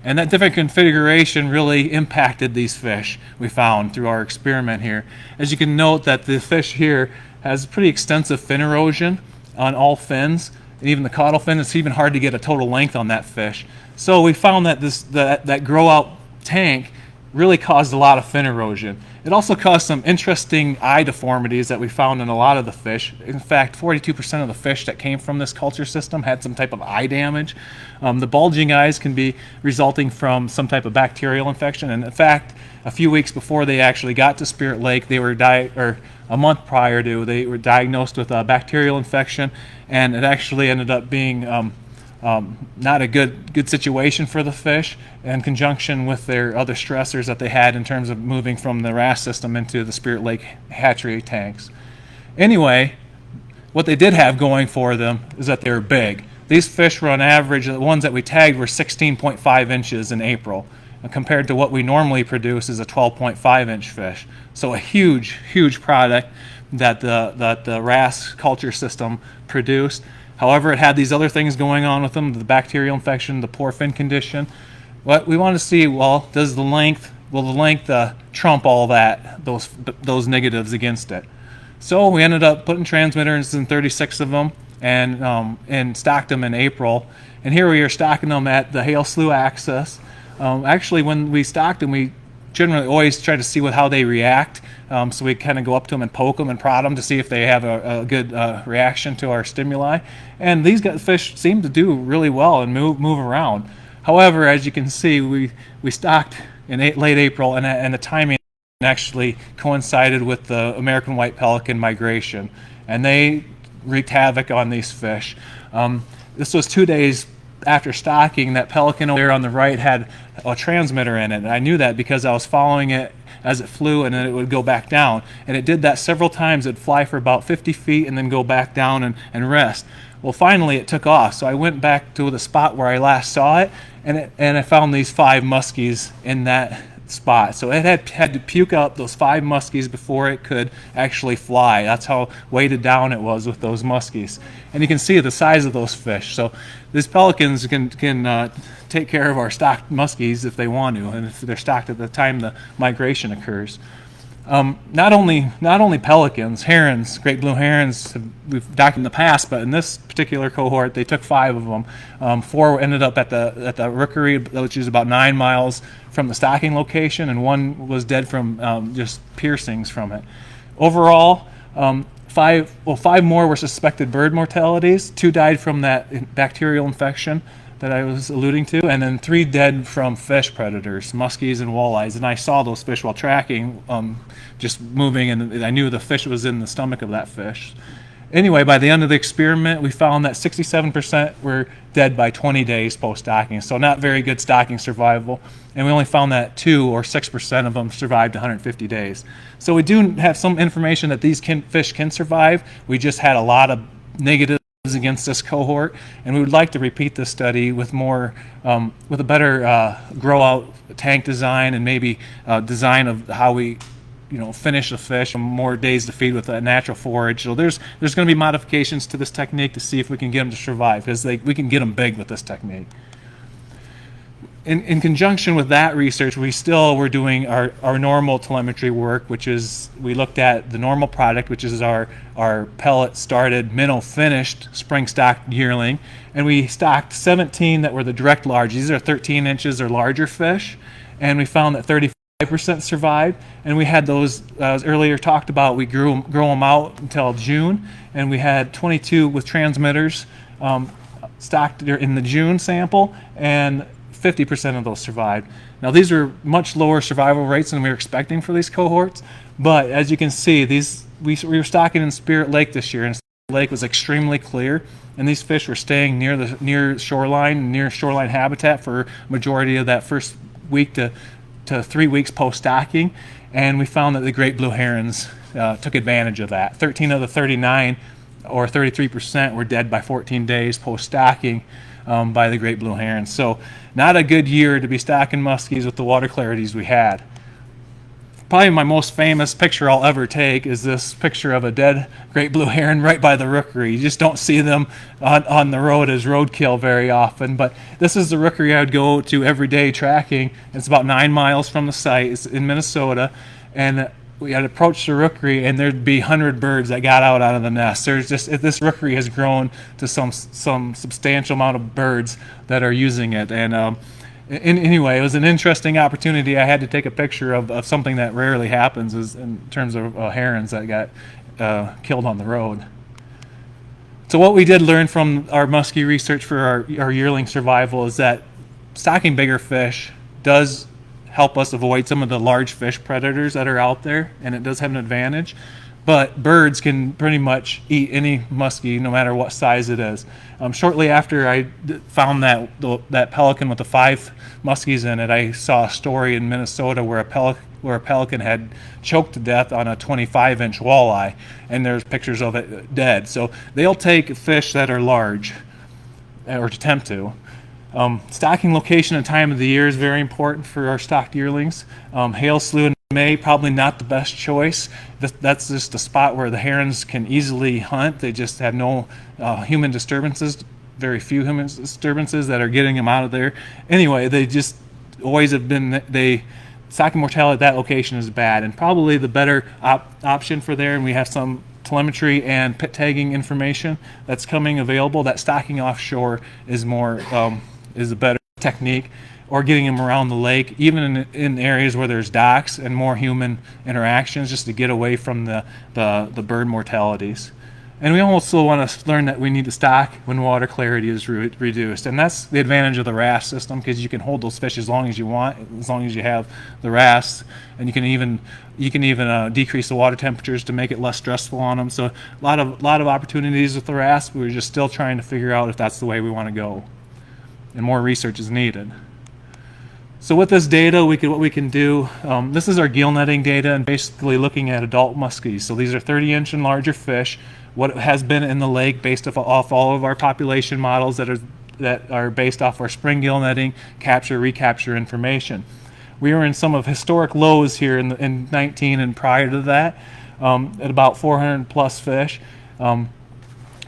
Speaker 5: And that different configuration really impacted these fish, we found through our experiment here. As you can note that the fish here has pretty extensive fin erosion on all fins, and even the caudal fin. It's even hard to get a total length on that fish. So we found that that grow-out tank really caused a lot of fin erosion. It also caused some interesting eye deformities that we found in a lot of the fish. In fact, 42% of the fish that came from this culture system had some type of eye damage. The bulging eyes can be resulting from some type of bacterial infection. And in fact, a few weeks before they actually got to Spirit Lake, they were a month prior to, they were diagnosed with a bacterial infection, and it actually ended up being not a good situation for the fish, in conjunction with their other stressors that they had in terms of moving from the RAS system into the Spirit Lake hatchery tanks. Anyway, what they did have going for them is that they were big. These fish were on average, the ones that we tagged were 16.5 inches in April, compared to what we normally produce is a 12.5 inch fish. So a huge product that the RAS culture system produced. However, it had these other things going on with them, the bacterial infection, the poor fin condition. What we want to see, well, will the length trump all those negatives against it? So we ended up putting transmitters in 36 of them and stocked them in April. And here we are stocking them at the Hale Slough axis. Actually, when we stocked them, we generally always try to see how they react. So we kind of go up to them and poke them and prod them to see if they have a good reaction to our stimuli. And these fish seem to do really well and move around. However, as you can see, we stocked in late April, and the timing actually coincided with the American white pelican migration, and they wreaked havoc on these fish. This was 2 days after stocking. That pelican over there on the right had a transmitter in it, and I knew that because I was following it as it flew, and then it would go back down, and it did that several times. It'd fly for about 50 feet and then go back down and rest. Well, finally it took off, so I went back to the spot where I last saw it, and I found these 5 muskies in that spot. So it had to puke up those 5 muskies before it could actually fly. That's how weighted down it was with those muskies. And you can see the size of those fish. So these pelicans can take care of our stocked muskies if they want to, and if they're stocked at the time the migration occurs. Not only pelicans, herons, great blue herons, we've docked in the past, but in this particular cohort, they took 5 of them. 4 ended up at the rookery, which is about 9 miles from the stocking location, and 1 was dead from just piercings from it. Overall, 5 more were suspected bird mortalities. 2 died from that bacterial infection that I was alluding to, and then 3 dead from fish predators, muskies and walleyes. And I saw those fish while tracking, just moving, and I knew the fish was in the stomach of that fish. Anyway, by the end of the experiment, we found that 67% were dead by 20 days post-stocking, so not very good stocking survival. And we only found that 2 or 6% of them survived 150 days. So we do have some information that these fish can survive. We just had a lot of negatives against this cohort, and we would like to repeat this study with with a better grow-out tank design, and maybe design of how we finish the fish, more days to feed with a natural forage. So there's going to be modifications to this technique to see if we can get them to survive, because we can get them big with this technique. in conjunction with that research, we still were doing our normal telemetry work, which is we looked at the normal product, which is our pellet started, minnow finished spring stocked yearling, and we stocked 17 that were the direct large. These are 13 inches or larger fish, and we found that 35% survived. And we had those, as earlier talked about, we grew them out until June, and we had 22 with transmitters stocked in the June sample, and 50% of those survived. Now these are much lower survival rates than we were expecting for these cohorts, but as you can see, we were stocking in Spirit Lake this year, and Spirit Lake was extremely clear, and these fish were staying near shoreline habitat for majority of that first week to 3 weeks post stocking, and we found that the great blue herons took advantage of that. 13 of the 39, or 33%, were dead by 14 days post stocking by the great blue herons. So not a good year to be stocking muskies with the water clarities we had. Probably my most famous picture I'll ever take is this picture of a dead great blue heron right by the rookery. You just don't see them on the road as roadkill very often, but this is the rookery I would go to every day tracking. It's about 9 miles from the site. It's in Minnesota, and we had approached the rookery, and there'd be 100 birds that got out of the nest. This rookery has grown to some substantial amount of birds that are using it. And anyway, it was an interesting opportunity. I had to take a picture of something that rarely happens in terms of herons that got killed on the road. So what we did learn from our muskie research for our yearling survival is that stocking bigger fish does help us avoid some of the large fish predators that are out there, and it does have an advantage. But birds can pretty much eat any muskie, no matter what size it is. Shortly after I found that pelican with the 5 muskies in it, I saw a story in Minnesota where a pelican had choked to death on a 25-inch walleye, and there's pictures of it dead. So they'll take fish that are large, or attempt to. Stocking location and time of the year is very important for our stocked yearlings. Hail slough in May, probably not the best choice. That's just a spot where the herons can easily hunt. They just have no human disturbances, very few human disturbances that are getting them out of there. Anyway, they just always have been, stocking mortality at that location is bad, and probably the better option for there, and we have some telemetry and pit tagging information that's coming available, that stocking offshore is is a better technique, or getting them around the lake, even in areas where there's docks and more human interactions, just to get away from the bird mortalities. And we also want to learn that we need to stock when water clarity is reduced, and that's the advantage of the RAS system, because you can hold those fish as long as you want, as long as you have the RAS, and you can even decrease the water temperatures to make it less stressful on them. So a lot of opportunities with the RAS, but we're just still trying to figure out if that's the way we want to go, and more research is needed. So with this data, what we can do, this is our gill netting data, and basically looking at adult muskies. So these are 30-inch and larger fish. What has been in the lake, based off all of our population models that are based off our spring gill netting, capture, recapture information. We were in some of historic lows here in 19 and prior to that, at about 400 plus fish.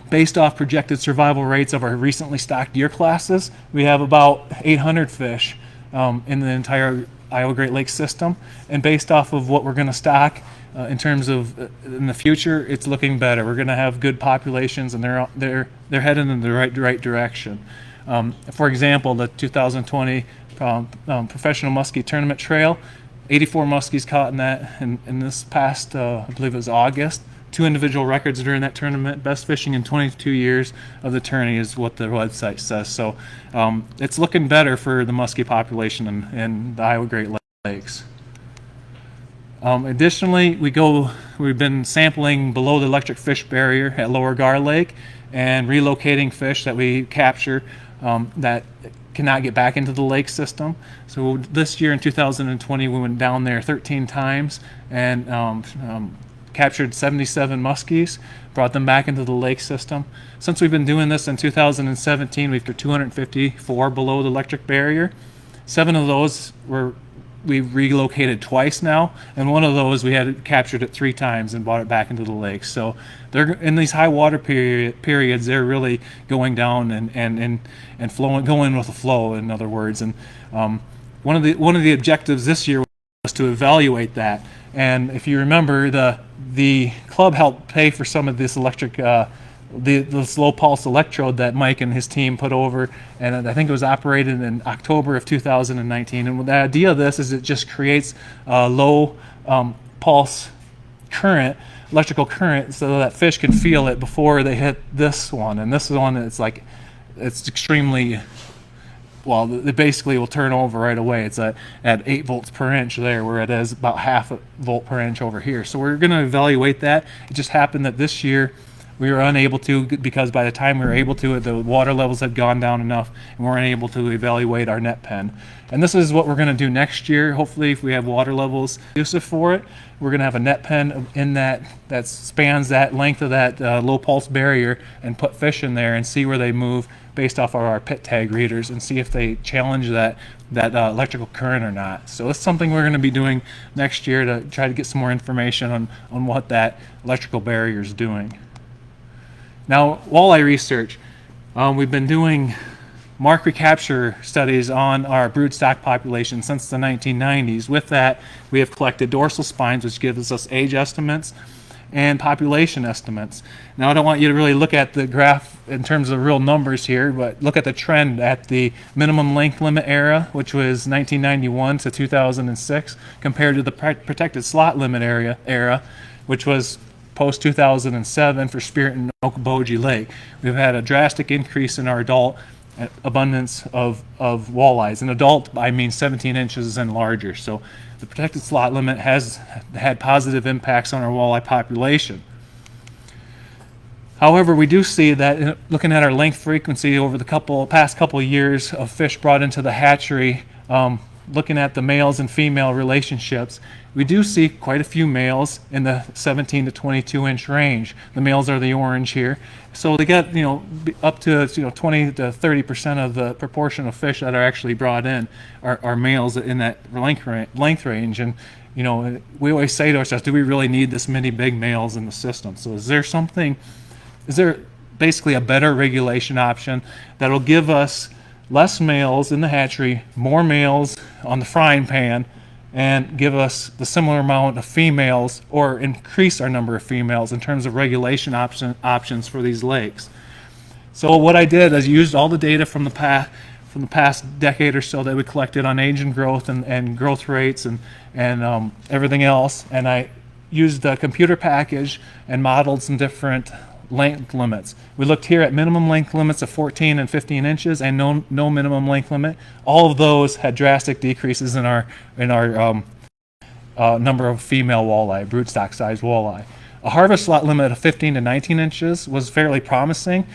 Speaker 5: Based off projected survival rates of our recently stocked year classes, we have about 800 fish in the entire Iowa Great Lakes system, and based off of what we're going to stock in terms of in the future, it's looking better. We're going to have good populations, and they're heading in the right direction. For example, the 2020 professional muskie tournament trail, 84 muskies caught in that in this past I believe it was August. 2 individual records during that tournament. Best fishing in 22 years of the tourney is what the website says. So it's looking better for the muskie population in the Iowa Great Lakes. Additionally, we've been sampling below the electric fish barrier at Lower Gar Lake and relocating fish that we capture that cannot get back into the lake system. So this year in 2020, we went down there 13 times and captured 77 muskies, brought them back into the lake system. Since we've been doing this in 2017, we've got 254 below the electric barrier. 7 of those we've relocated twice now, and 1 of those we had captured it 3 times and brought it back into the lake. So they're in these high water periods, they're really going down and flowing, going with the flow, in other words. And One of the objectives this year was to evaluate that. And if you remember, the club helped pay for some of this this low pulse electrode that Mike and his team put over, and I think it was operated in October of 2019. And the idea of this is it just creates a low pulse current, electrical current, so that fish can feel it before they hit this one. And this is one that's like, it's extremely, well, it basically will turn over right away. It's at 8 volts per inch there, where it is about half a volt per inch over here. So we're going to evaluate that. It just happened that this year we were unable to, because by the time we were able to, the water levels had gone down enough and we weren't able to evaluate our net pen. And this is what we're going to do next year. Hopefully, if we have water levels conducive for it, we're going to have a net pen in that spans that length of that low pulse barrier, and put fish in there and see where they move based off of our pit tag readers, and see if they challenge that electrical current or not. So it's something we're going to be doing next year to try to get some more information on what that electrical barrier is doing. Now, walleye research. We've been doing mark recapture studies on our broodstock population since the 1990s. With that, we have collected dorsal spines, which gives us age estimates and population estimates. Now, I don't want you to really look at the graph in terms of real numbers here, but look at the trend at the minimum length limit era, which was 1991 to 2006, compared to the protected slot limit era, which was post 2007 for Spirit and Okoboji Lake. We've had a drastic increase in our adult abundance of walleyes. And adult, I mean 17 inches and larger. So the protected slot limit has had positive impacts on our walleye population. However, we do see that looking at our length frequency over the past couple of years of fish brought into the hatchery, looking at the males and female relationships, we do see quite a few males in the 17 to 22 inch range. The males are the orange here. So they get, up to 20 to 30% of the proportion of fish that are actually brought in are males in that length range. And we always say to ourselves, do we really need this many big males in the system? So is there basically a better regulation option that'll give us less males in the hatchery, more males on the frying pan, and give us the similar amount of females, or increase our number of females in terms of regulation options for these lakes? So what I did is used all the data from the past decade or so that we collected on age and growth and growth rates and everything else, and I used the computer package and modeled some different length limits. We looked here at minimum length limits of 14 and 15 inches and no minimum length limit. All of those had drastic decreases in our number of female walleye, broodstock size walleye. A harvest slot limit of 15 to 19 inches was fairly promising,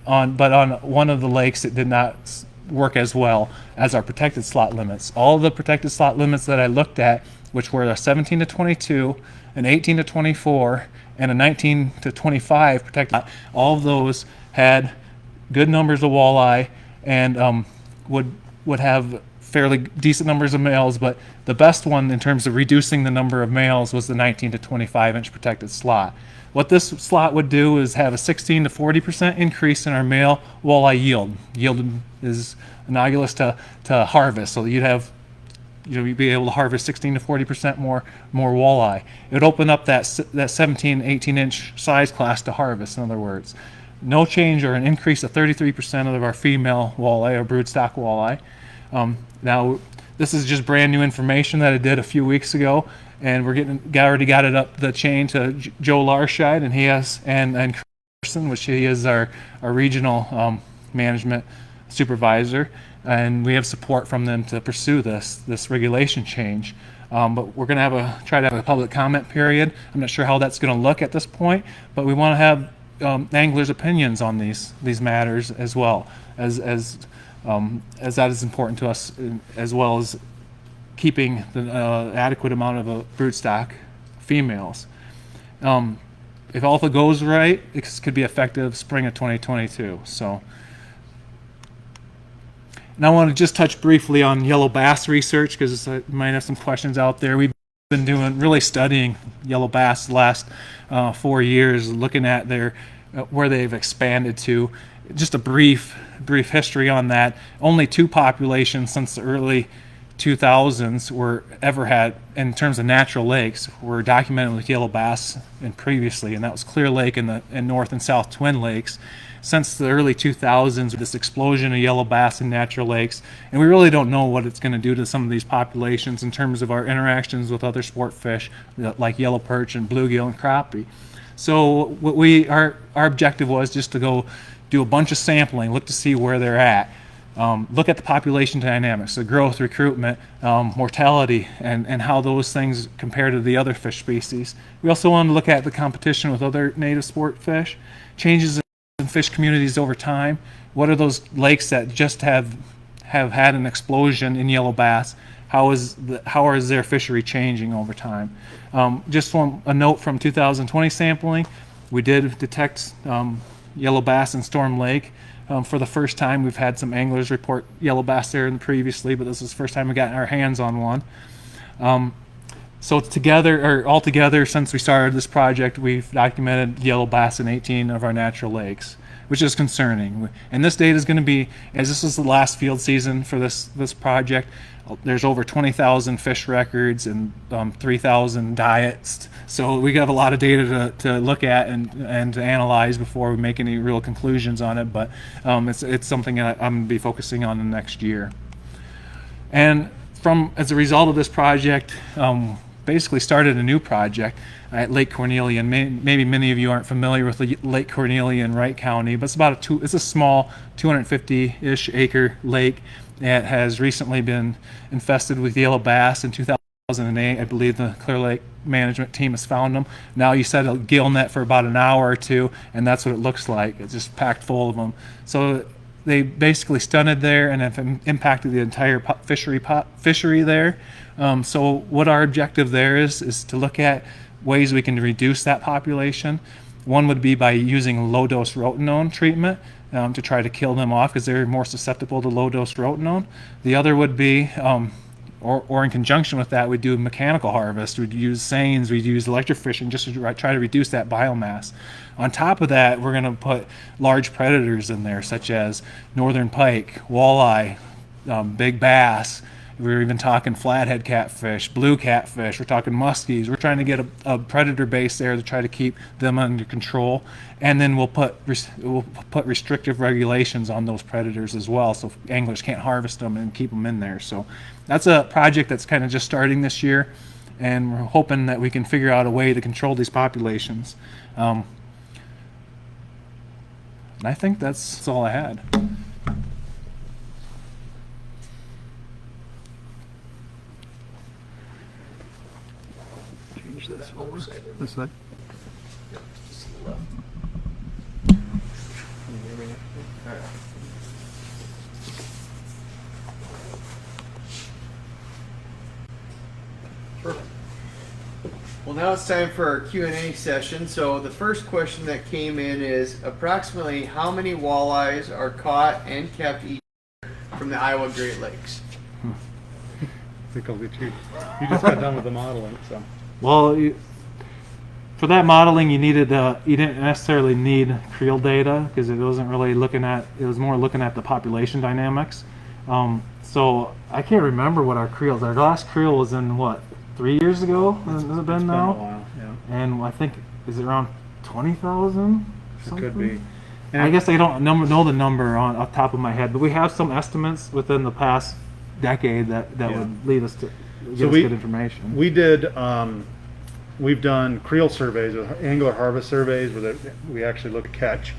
Speaker 5: but on one of the lakes it did not work as well as our protected slot limits. All of the protected slot limits that I looked at, which were a 17 to 22, an 18 to 24, and a 19 to 25 protected, all of those had good numbers of walleye and would have fairly decent numbers of males, but the best one in terms of reducing the number of males was the 19 to 25 inch protected slot. What this slot would do is have a 16 to 40% increase in our male walleye yield. Yield is analogous to harvest, so you'd be able to harvest 16 to 40% more walleye. It would open up that 17, 18 inch size class to harvest, in other words. No change or an increase of 33% of our female walleye or broodstock walleye. Now, this is just brand new information that I did a few weeks ago, and already got it up the chain to Joe Larscheid, and he has, and Carson, which he is our regional management supervisor. And we have support from them to pursue this regulation change. But we're going to try to have a public comment period. I'm not sure how that's going to look at this point, but we want to have anglers' opinions on these matters as well, as that is important to us, as well as keeping the adequate amount of broodstock females. If all of it goes right, it could be effective spring of 2022. So. And I want to just touch briefly on yellow bass research, because I might have some questions out there. We've been really studying yellow bass the last 4 years, looking at where they've expanded to. Just a brief brief history on that, only 2 populations since the early 2000s were ever had in terms of natural lakes were documented with yellow bass and previously, and that was Clear Lake and North and South Twin Lakes. Since the early 2000s, this explosion of yellow bass in natural lakes, and we really don't know what it's going to do to some of these populations in terms of our interactions with other sport fish like yellow perch and bluegill and crappie. So what our objective was just to go do a bunch of sampling, look to see where they're at. Look at the population dynamics, the growth, recruitment, mortality, and how those things compare to the other fish species. We also wanted to look at the competition with other native sport fish, changes in fish communities over time. What are those lakes that just have had an explosion in yellow bass? How is their fishery changing over time? Just a note from 2020 sampling, we did detect yellow bass in Storm Lake. For the first time, we've had some anglers report yellow bass there previously, but this is the first time we got our hands on one. So altogether, since we started this project, we've documented yellow bass in 18 of our natural lakes, which is concerning. And this data is going to be, as this is the last field season for this project, there's over 20,000 fish records and 3,000 diets. So we have a lot of data to look at and to analyze before we make any real conclusions on it. But it's something that I'm going to be focusing on the next year. And as a result of this project, basically started a new project at Lake Cornelia. And maybe many of you aren't familiar with Lake Cornelia in Wright County, but it's a small 250-ish acre lake that has recently been infested with yellow bass. In 2008, I believe the Clear Lake management team has found them. Now you set a gill net for about an hour or two, and that's what it looks like. It's just packed full of them. So they basically stunted there and have impacted the entire fishery there. So what our objective there is to look at ways we can reduce that population. One would be by using low-dose rotenone treatment to try to kill them off because they're more susceptible to low-dose rotenone. The other would be, or in conjunction with that, we'd do mechanical harvest. We'd use seines, we'd use electrofishing just to try to reduce that biomass. On top of that, we're going to put large predators in there, such as northern pike, walleye, big bass. We're even talking flathead catfish, blue catfish. We're talking muskies. We're trying to get a predator base there to try to keep them under control, and then we'll put restrictive regulations on those predators as well, so anglers can't harvest them and keep them in there. So that's a project that's kind of just starting this year, and we're hoping that we can figure out a way to control these populations. And I think that's all I had.
Speaker 4: This side.
Speaker 3: Well, now it's time for our Q&A session. So the first question that came in is approximately how many walleyes are caught and kept each year from the Iowa Great Lakes?
Speaker 4: I think I'll get you. You just got done with the modeling, so.
Speaker 5: Well, for that modeling, you didn't necessarily need creel data because it wasn't really looking at. It was more looking at the population dynamics. So I can't remember what our creels. Our last creel was in what, 3 years ago? Has it been
Speaker 4: It's
Speaker 5: now?
Speaker 4: been a while, yeah.
Speaker 5: And I think is it around 20,000?
Speaker 4: It could be.
Speaker 5: I guess I don't know the number off the top of my head, but we have some estimates within the past decade that
Speaker 4: Yeah.
Speaker 5: would lead us to give
Speaker 4: So
Speaker 5: us good information.
Speaker 4: We did. We've done creel surveys, angler harvest surveys, where we actually look at catch.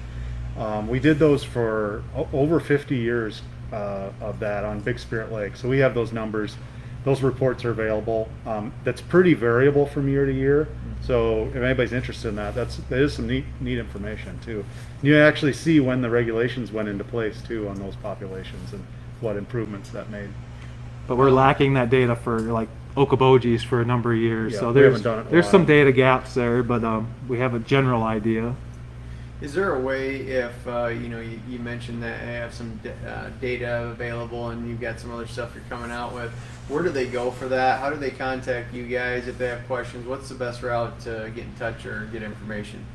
Speaker 4: We did those for over 50 years of that on Big Spirit Lake. So we have those numbers. Those reports are available. That's pretty variable from year to year. So if anybody's interested in that, that is some neat information too. You actually see when the regulations went into place too on those populations and what improvements that made.
Speaker 5: But we're lacking that data for like Okoboji's for a number of years.
Speaker 4: Yeah,
Speaker 5: So
Speaker 4: we haven't
Speaker 5: there's
Speaker 4: done it in a
Speaker 5: there's
Speaker 4: while.
Speaker 5: some data gaps there, but we have a general idea.
Speaker 3: Is there a way if, you mentioned that you have some data available and you've got some other stuff you're coming out with, where do they go for that? How do they contact you guys if they have questions? What's the best route to get in touch or get information?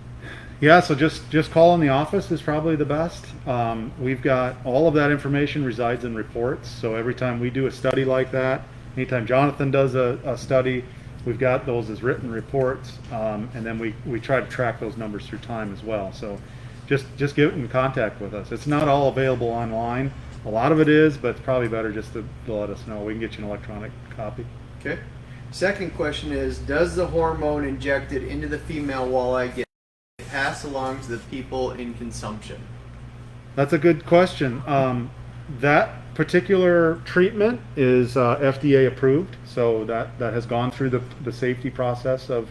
Speaker 4: Yeah, so just call in the office is probably the best. We've got all of that information resides in reports. So every time we do a study like that, anytime Jonathan does a study, we've got those as written reports, and then we try to track those numbers through time as well. So just get in contact with us. It's not all available online. A lot of it is, but it's probably better just to let us know. We can get you an electronic copy.
Speaker 3: Okay. Second question is, does the hormone injected into the female walleye get passed along to the people in consumption?
Speaker 4: That's a good question. That particular treatment is FDA approved, so that has gone through the safety process of,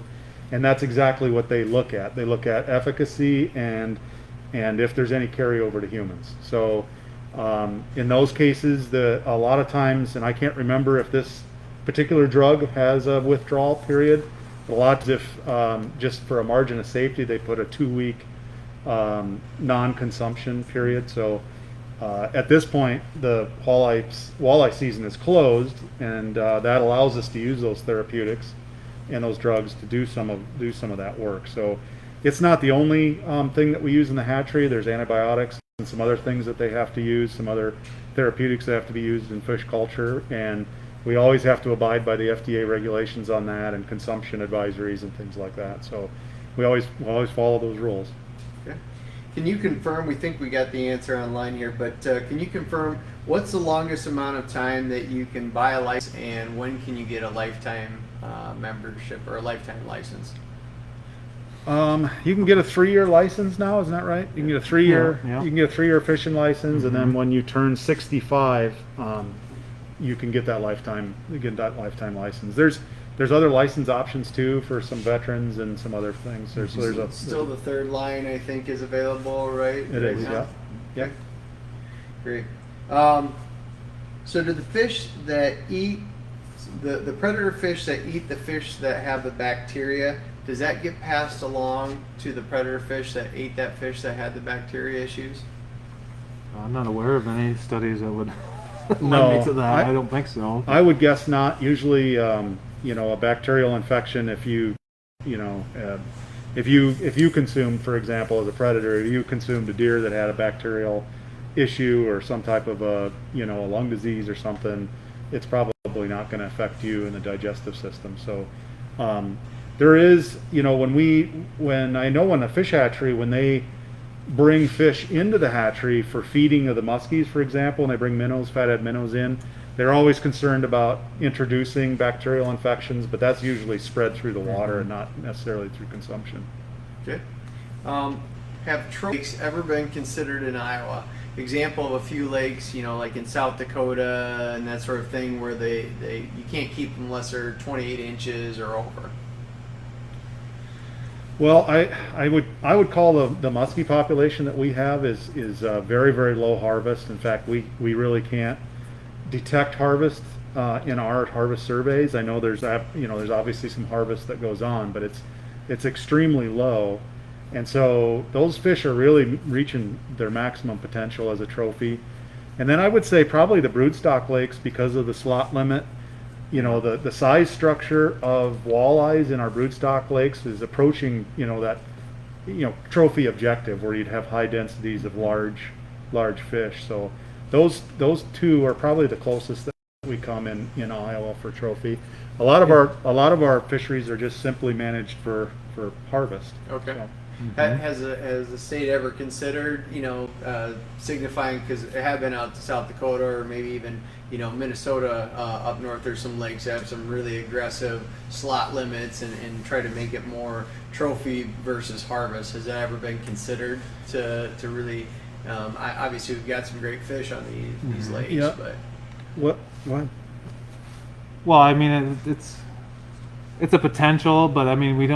Speaker 4: and that's exactly what they look at. They look at efficacy and if there's any carryover to humans. So in those cases, a lot of times, and I can't remember if this particular drug has a withdrawal period. A lot if just for a margin of safety, they put a 2-week non-consumption period. So at this point, the walleye season is closed, and that allows us to use those therapeutics and those drugs to do some of that work. So it's not the only thing that we use in the hatchery. There's antibiotics and some other things that they have to use, some other therapeutics that have to be used in fish culture, and we always have to abide by the FDA regulations on that and consumption advisories and things like that. So we always follow those rules.
Speaker 3: Okay. Can you confirm, we think we got the answer online here, but can you confirm what's the longest amount of time that you can buy a license, and when can you get a lifetime membership or a lifetime license?
Speaker 4: You can get a 3-year license now, isn't that right? You can get a 3-year.
Speaker 5: Yeah.
Speaker 4: You can get a 3-year fishing license, and then when you turn 65, you can get that lifetime. You get that lifetime license. There's other license options too for some veterans and some other things. There's
Speaker 3: Still the third line, I think, is available, right?
Speaker 4: It is. Yeah. Yeah.
Speaker 3: Great. So do the fish that eat the predator fish that eat the fish that have the bacteria, does that get passed along to the predator fish that ate that fish that had the bacteria issues?
Speaker 5: I'm not aware of any studies that would
Speaker 4: No,
Speaker 5: lend me to that. I don't think so.
Speaker 4: I would guess not. Usually, a bacterial infection. If you consumed, for example, as a predator, if you consumed a deer that had a bacterial issue or some type of a lung disease or something, it's probably not going to affect you in the digestive system. So there is, when a fish hatchery, when they bring fish into the hatchery for feeding of the muskies, for example, and they bring minnows, fathead minnows in, they're always concerned about introducing bacterial infections, but that's usually spread through the water and not necessarily through consumption.
Speaker 3: Okay. Have trophy lakes ever been considered in Iowa? Example of a few lakes, like in South Dakota and that sort of thing, where you can't keep them unless they're 28 inches or over.
Speaker 4: Well, I would call the muskie population that we have is very, very low harvest. In fact, we really can't detect harvest in our harvest surveys. I know there's obviously some harvest that goes on, but it's extremely low, and so those fish are really reaching their maximum potential as a trophy. And then I would say probably the broodstock lakes, because of the slot limit. The size structure of walleyes in our broodstock lakes is approaching, that, trophy objective where you'd have high densities of large fish. So those two are probably the closest that we come in Iowa for trophy. A lot of our fisheries are just simply managed for harvest.
Speaker 3: Okay.
Speaker 4: So.
Speaker 3: Has the state ever considered, signifying, because it have been out to South Dakota or maybe even, Minnesota up north, there's some lakes that have some really aggressive slot limits and try to make it more trophy versus harvest. Has that ever been considered to really, obviously we've got some great fish on these lakes,
Speaker 4: Yeah.
Speaker 3: but.
Speaker 4: What?
Speaker 5: Well, I mean, it's a potential, but I mean, we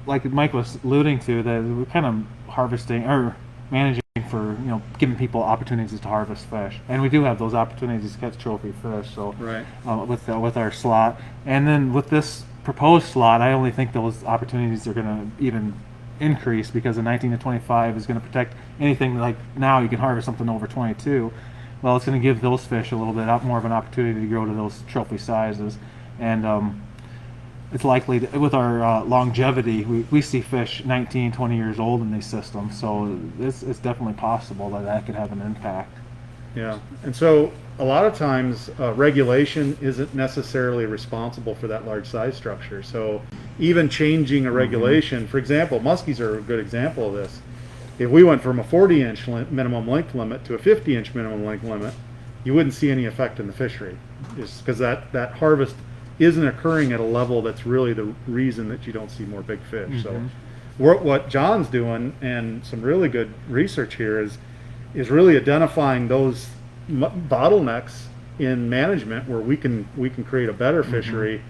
Speaker 5: like Mike was alluding to, that we're kind of harvesting or managing for, giving people opportunities to harvest fish, and we do have those opportunities to catch trophy fish. So
Speaker 4: Right.
Speaker 5: With our slot, and then with this proposed slot, I only think those opportunities are going to even increase, because the 19 to 25 is going to protect anything. Like now you can harvest something over 22. Well, it's going to give those fish a little bit more of an opportunity to grow to those trophy sizes, and it's likely to, with our longevity, we see fish 19, 20 years old in these systems. So it's definitely possible that that could have an impact.
Speaker 4: Yeah, and so a lot of times regulation isn't necessarily responsible for that large size structure. So even changing a regulation, for example, muskies are a good example of this. If we went from a 40-inch minimum length limit to a 50-inch minimum length limit, you wouldn't see any effect in the fishery, just because that harvest isn't occurring at a level that's really the reason that you don't see more big fish. So what John's doing, and some really good research here, is really identifying those bottlenecks in management where we can create a better fishery.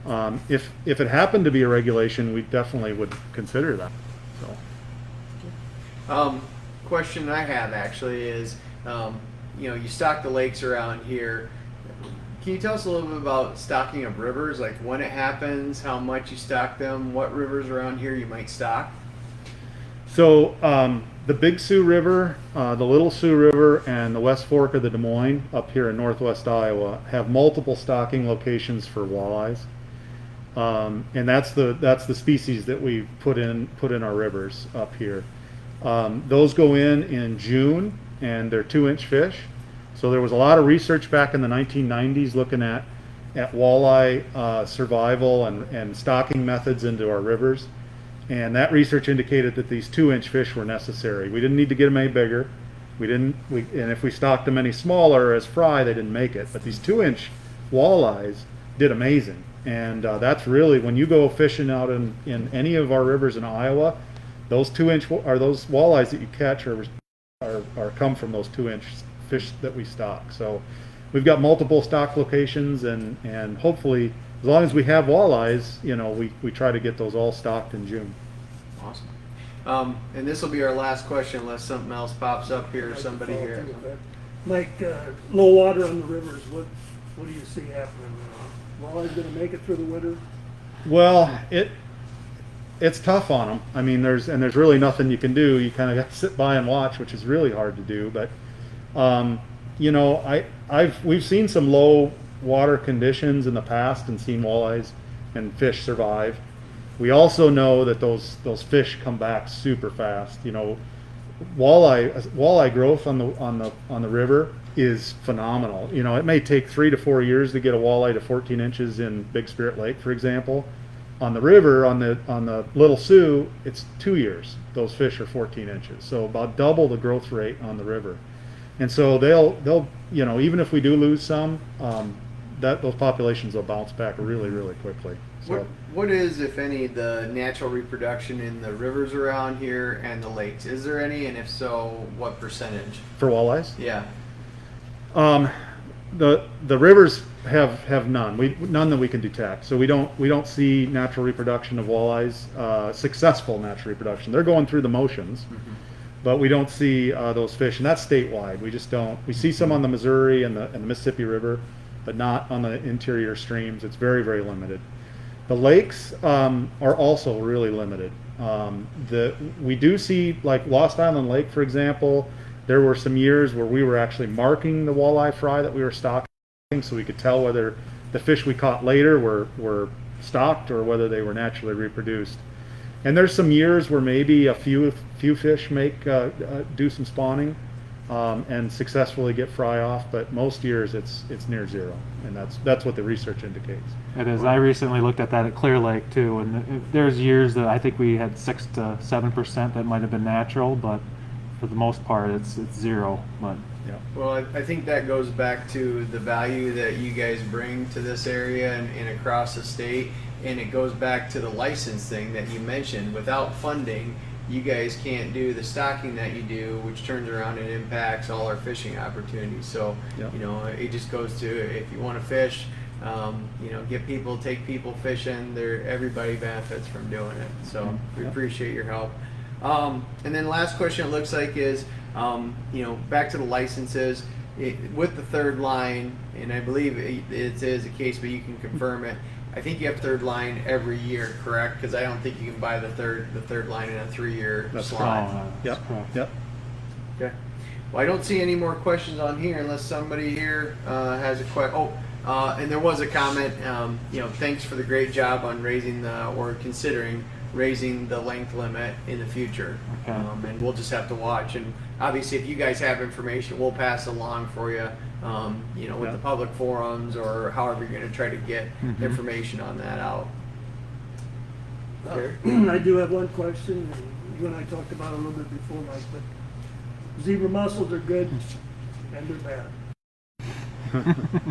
Speaker 4: If it happened to be a regulation, we definitely would consider that. So.
Speaker 3: Question I have actually is, you stock the lakes around here. Can you tell us a little bit about stocking of rivers, like when it happens, how much you stock them, what rivers around here you might stock?
Speaker 4: So the Big Sioux River, the Little Sioux River, and the West Fork of the Des Moines up here in northwest Iowa have multiple stocking locations for walleyes, and that's the species that we put in our rivers up here. Those go in June, and they're 2-inch fish. So there was a lot of research back in the 1990s looking at walleye survival and stocking methods into our rivers. And that research indicated that these 2-inch fish were necessary. We didn't need to get them any bigger. And if we stocked them any smaller as fry, they didn't make it. But these 2-inch walleyes did amazing. And that's really, when you go fishing out in any of our rivers in Iowa, those 2-inch or those walleyes that you catch are come from those 2-inch fish that we stock. So we've got multiple stock locations, and hopefully, as long as we have walleyes, we try to get those all stocked in June.
Speaker 3: Awesome. And this will be our last question, unless something else pops up here or somebody here.
Speaker 1: Like low water on the rivers, what do you see happening? Walleyes going to make it through the winter?
Speaker 4: Well, it's tough on them. I mean, there's really nothing you can do. You kind of got to sit by and watch, which is really hard to do. But we've seen some low water conditions in the past and seen walleyes and fish survive. We also know that those fish come back super fast. Walleye growth on the river is phenomenal. It may take 3 to 4 years to get a walleye to 14 inches in Big Spirit Lake, for example. On the river, on the Little Sioux, it's 2 years. Those fish are 14 inches, so about double the growth rate on the river. And so they'll even if we do lose some, those populations will bounce back really, really quickly. So
Speaker 3: what is, if any, the natural reproduction in the rivers around here and the lakes? Is there any, and if so, what percentage?
Speaker 4: for walleyes,
Speaker 3: Yeah.
Speaker 4: the rivers have none. None that we can detect. So we don't see natural reproduction of walleyes, successful natural reproduction. They're going through the motions, but we don't see those fish, and that's statewide. We just don't. We see some on the Missouri and the Mississippi River, but not on the interior streams. It's very, very limited. The lakes are also really limited. We do see, like Lost Island Lake, for example. There were some years where we were actually marking the walleye fry that we were stocking, so we could tell whether the fish we caught later were stocked or whether they were naturally reproduced. And there's some years where maybe a few fish do some spawning and successfully get fry off, but most years it's near zero, and that's what the research indicates.
Speaker 5: It is. I recently looked at that at Clear Lake too, and there's years that I think we had 6 to 7% that might have been natural, but for the most part it's zero. But
Speaker 4: Yeah.
Speaker 3: Well, I think that goes back to the value that you guys bring to this area and across the state, and it goes back to the license thing that you mentioned. Without funding, you guys can't do the stocking that you do, which turns around and impacts all our fishing opportunities. So,
Speaker 4: Yep.
Speaker 3: it just goes to, if you want to fish, take people fishing. Everybody benefits from doing it. So we
Speaker 4: Yep.
Speaker 3: appreciate your help. And then last question, it looks like, is, back to the licenses. With the third line, and I believe it is a case, but you can confirm it. I think you have third line every year, correct? Because I don't think you can buy the third line in a 3-year
Speaker 4: That's
Speaker 3: slot.
Speaker 4: Yep. Yep.
Speaker 3: Okay. Well, I don't see any more questions on here unless somebody here has a question. Oh, And there was a comment, thanks for the great job on raising or considering raising the length limit in the future.
Speaker 5: Okay.
Speaker 3: And we'll just have to watch. And obviously, if you guys have information, we'll pass along for you, with the public forums or however you're going to try to get information on that out.
Speaker 1: I do have one question. You and I talked about it a little bit before, Mike, but zebra mussels are good and they're bad.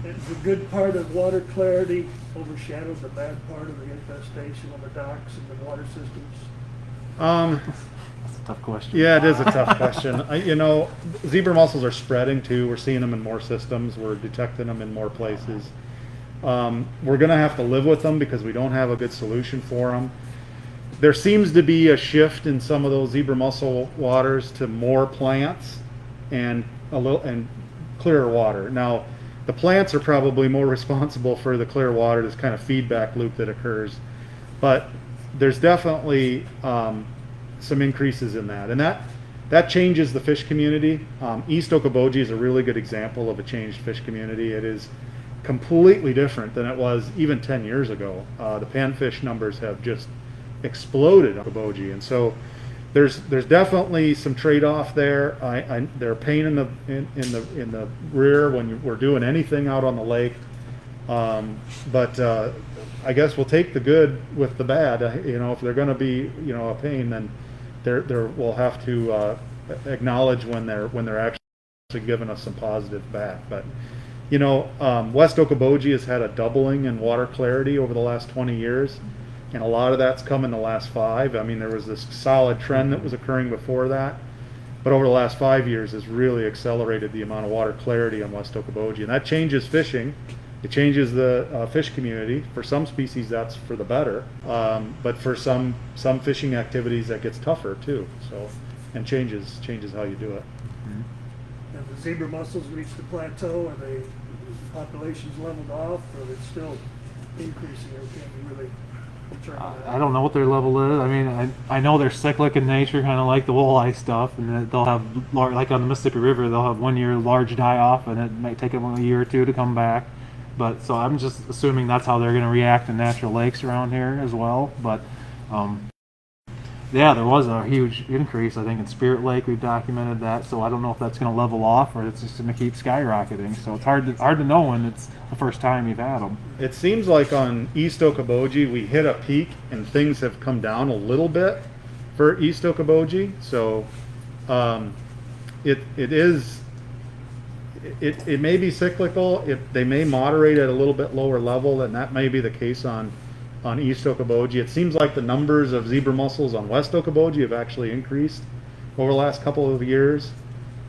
Speaker 1: It's a good part of water clarity overshadowed the bad part of the infestation on the docks and the water systems.
Speaker 5: That's a tough question.
Speaker 4: Yeah, it is a tough question. Zebra mussels are spreading too. We're seeing them in more systems. We're detecting them in more places. We're going to have to live with them because we don't have a good solution for them. There seems to be a shift in some of those zebra mussel waters to more plants and clearer water. Now, the plants are probably more responsible for the clear water, this kind of feedback loop that occurs. But there's definitely some increases in that. And that changes the fish community. East Okoboji is a really good example of a changed fish community. It is completely different than it was even 10 years ago. The panfish numbers have just exploded in Okoboji. And so there's definitely some trade-off there. They're a pain in the rear when we're doing anything out on the lake. But I guess we'll take the good with the bad. If they're going to be a pain, then we'll have to acknowledge when they're actually giving us some positive back. But West Okoboji has had a doubling in water clarity over the last 20 years. And a lot of that's come in the last 5. I mean, there was this solid trend that was occurring before that, but over the last 5 years has really accelerated the amount of water clarity on West Okoboji. And that changes fishing. It changes the fish community. For some species, that's for the better. But for some fishing activities, that gets tougher too. So, and changes how you do it.
Speaker 1: Have the zebra mussels reached the plateau? Are the populations leveled off, or are they still increasing? Or can you really determine that?
Speaker 5: I don't know what their level is. I mean, I know they're cyclic in nature, kind of like the walleye stuff, and that they'll have, like on the Mississippi River, they'll have 1 year large die off, and it might take them a year or two to come back. But so I'm just assuming that's how they're going to react in natural lakes around here as well. But yeah, there was a huge increase. I think in Spirit Lake we've documented that. So I don't know if that's going to level off or it's just going to keep skyrocketing. So it's hard to know when it's the first time you've had them.
Speaker 4: It seems like on East Okoboji we hit a peak and things have come down a little bit for East Okoboji. So it may be cyclical. They may moderate at a little bit lower level, and that may be the case on East Okoboji. It seems like the numbers of zebra mussels on West Okoboji have actually increased over the last couple of years.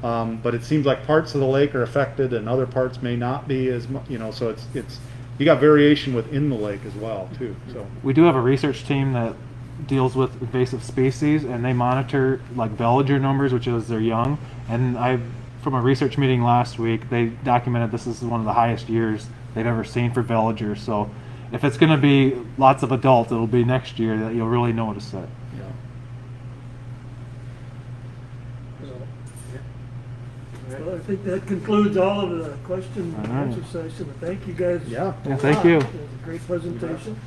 Speaker 4: But it seems like parts of the lake are affected and other parts may not be as much, so it's you got variation within the lake as well too. So
Speaker 5: we do have a research team that deals with invasive species, and they monitor like veliger numbers, which is their young. And from a research meeting last week, they documented this is one of the highest years they've ever seen for veligers. So if it's going to be lots of adults, it'll be next year that you'll really notice it.
Speaker 1: Well, I think that concludes all of the question and answer session. Thank you guys.
Speaker 4: Yeah,
Speaker 5: thank you.
Speaker 1: It was a great presentation.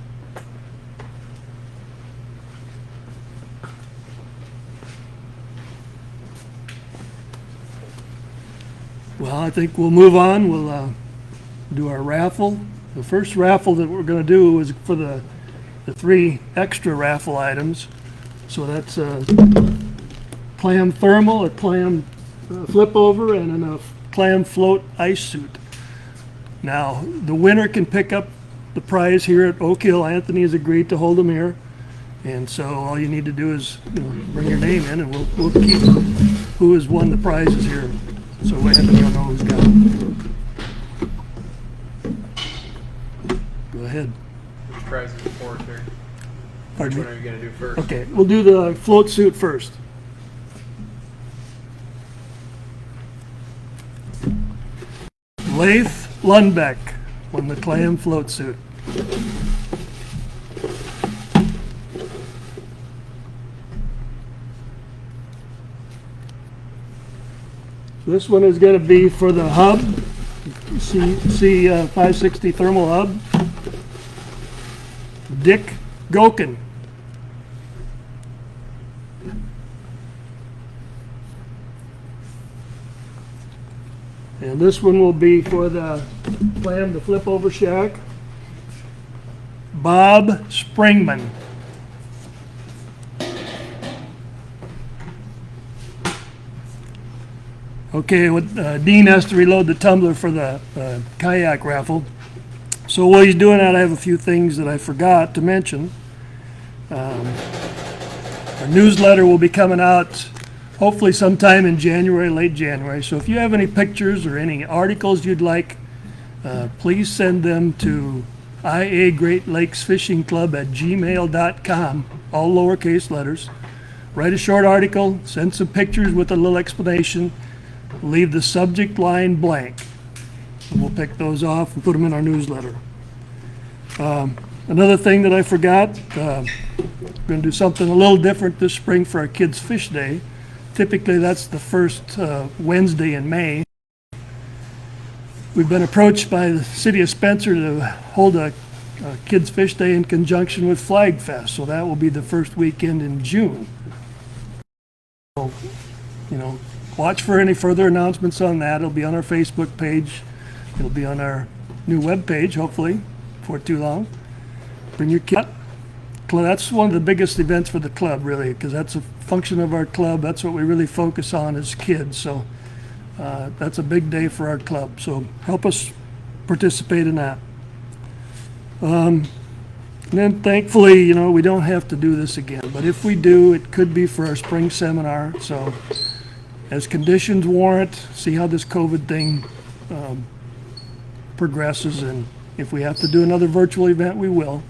Speaker 1: Well, I think we'll move on. We'll do our raffle. The first raffle that we're going to do is for the 3 extra raffle items. So that's a clam thermal, a clam flip over, and then a clam float ice suit. Now, the winner can pick up the prize here at Oak Hill. Anthony has agreed to hold them here. And so all you need to do is bring your name in, and we'll keep who has won the prizes here. So Anthony will know who's got them. Go ahead.
Speaker 3: Which prize is for, sir?
Speaker 1: Pardon
Speaker 3: Which
Speaker 1: me?
Speaker 3: one are you going to do first?
Speaker 1: Okay, we'll do the float suit first. Leif Lundbeck won the clam float suit. This one is going to be for the hub. C560 thermal hub. Dick Gokin. And this one will be for the plan to flip over shack. Bob Springman. Okay, Dean has to reload the tumbler for the kayak raffle. So while he's doing that, I have a few things that I forgot to mention. Our newsletter will be coming out hopefully sometime in January, late January. So if you have any pictures or any articles you'd like, please send them to IA Great Lakes Fishing Club at gmail.com, all lowercase letters. Write a short article, send some pictures with a little explanation, leave the subject line blank. And we'll pick those off and put them in our newsletter. Another thing that I forgot, we're going to do something a little different this spring for our Kids Fish Day. Typically that's the first Wednesday in May. We've been approached by the city of Spencer to hold a Kids Fish Day in conjunction with Flag Fest, so that will be the first weekend in June. So, watch for any further announcements on that. It'll be on our Facebook page. It'll be on our new web page, hopefully, before too long. Bring your kid. That's one of the biggest events for the club, really, because that's a function of our club. That's what we really focus on as kids. So that's a big day for our club. So help us participate in that. And then thankfully, we don't have to do this again. But if we do, it could be for our spring seminar. So as conditions warrant, see how this COVID thing progresses. And if we have to do another virtual event, we will.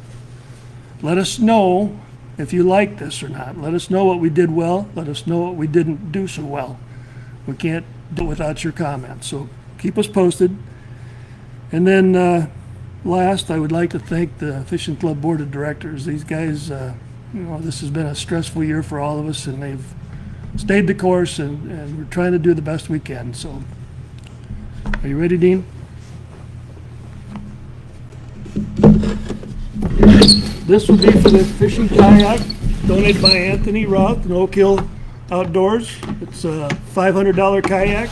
Speaker 1: Let us know if you like this or not. Let us know what we did well. Let us know what we didn't do so well. We can't do it without your comments. So keep us posted. And then last, I would like to thank the Fishing Club Board of Directors. These guys, this has been a stressful year for all of us, and they've stayed the course, and we're trying to do the best we can. So are you ready, Dean? This will be for the fishing kayak donated by Anthony Roth and Oak Hill Outdoors. It's a $500 kayak.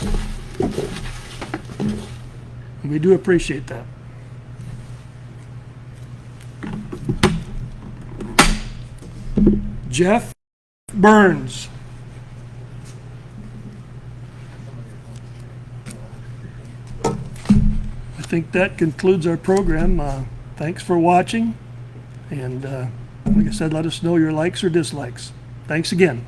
Speaker 1: And we do appreciate that. Jeff Burns. I think that concludes our program. Thanks for watching. And like I said, let us know your likes or dislikes. Thanks again.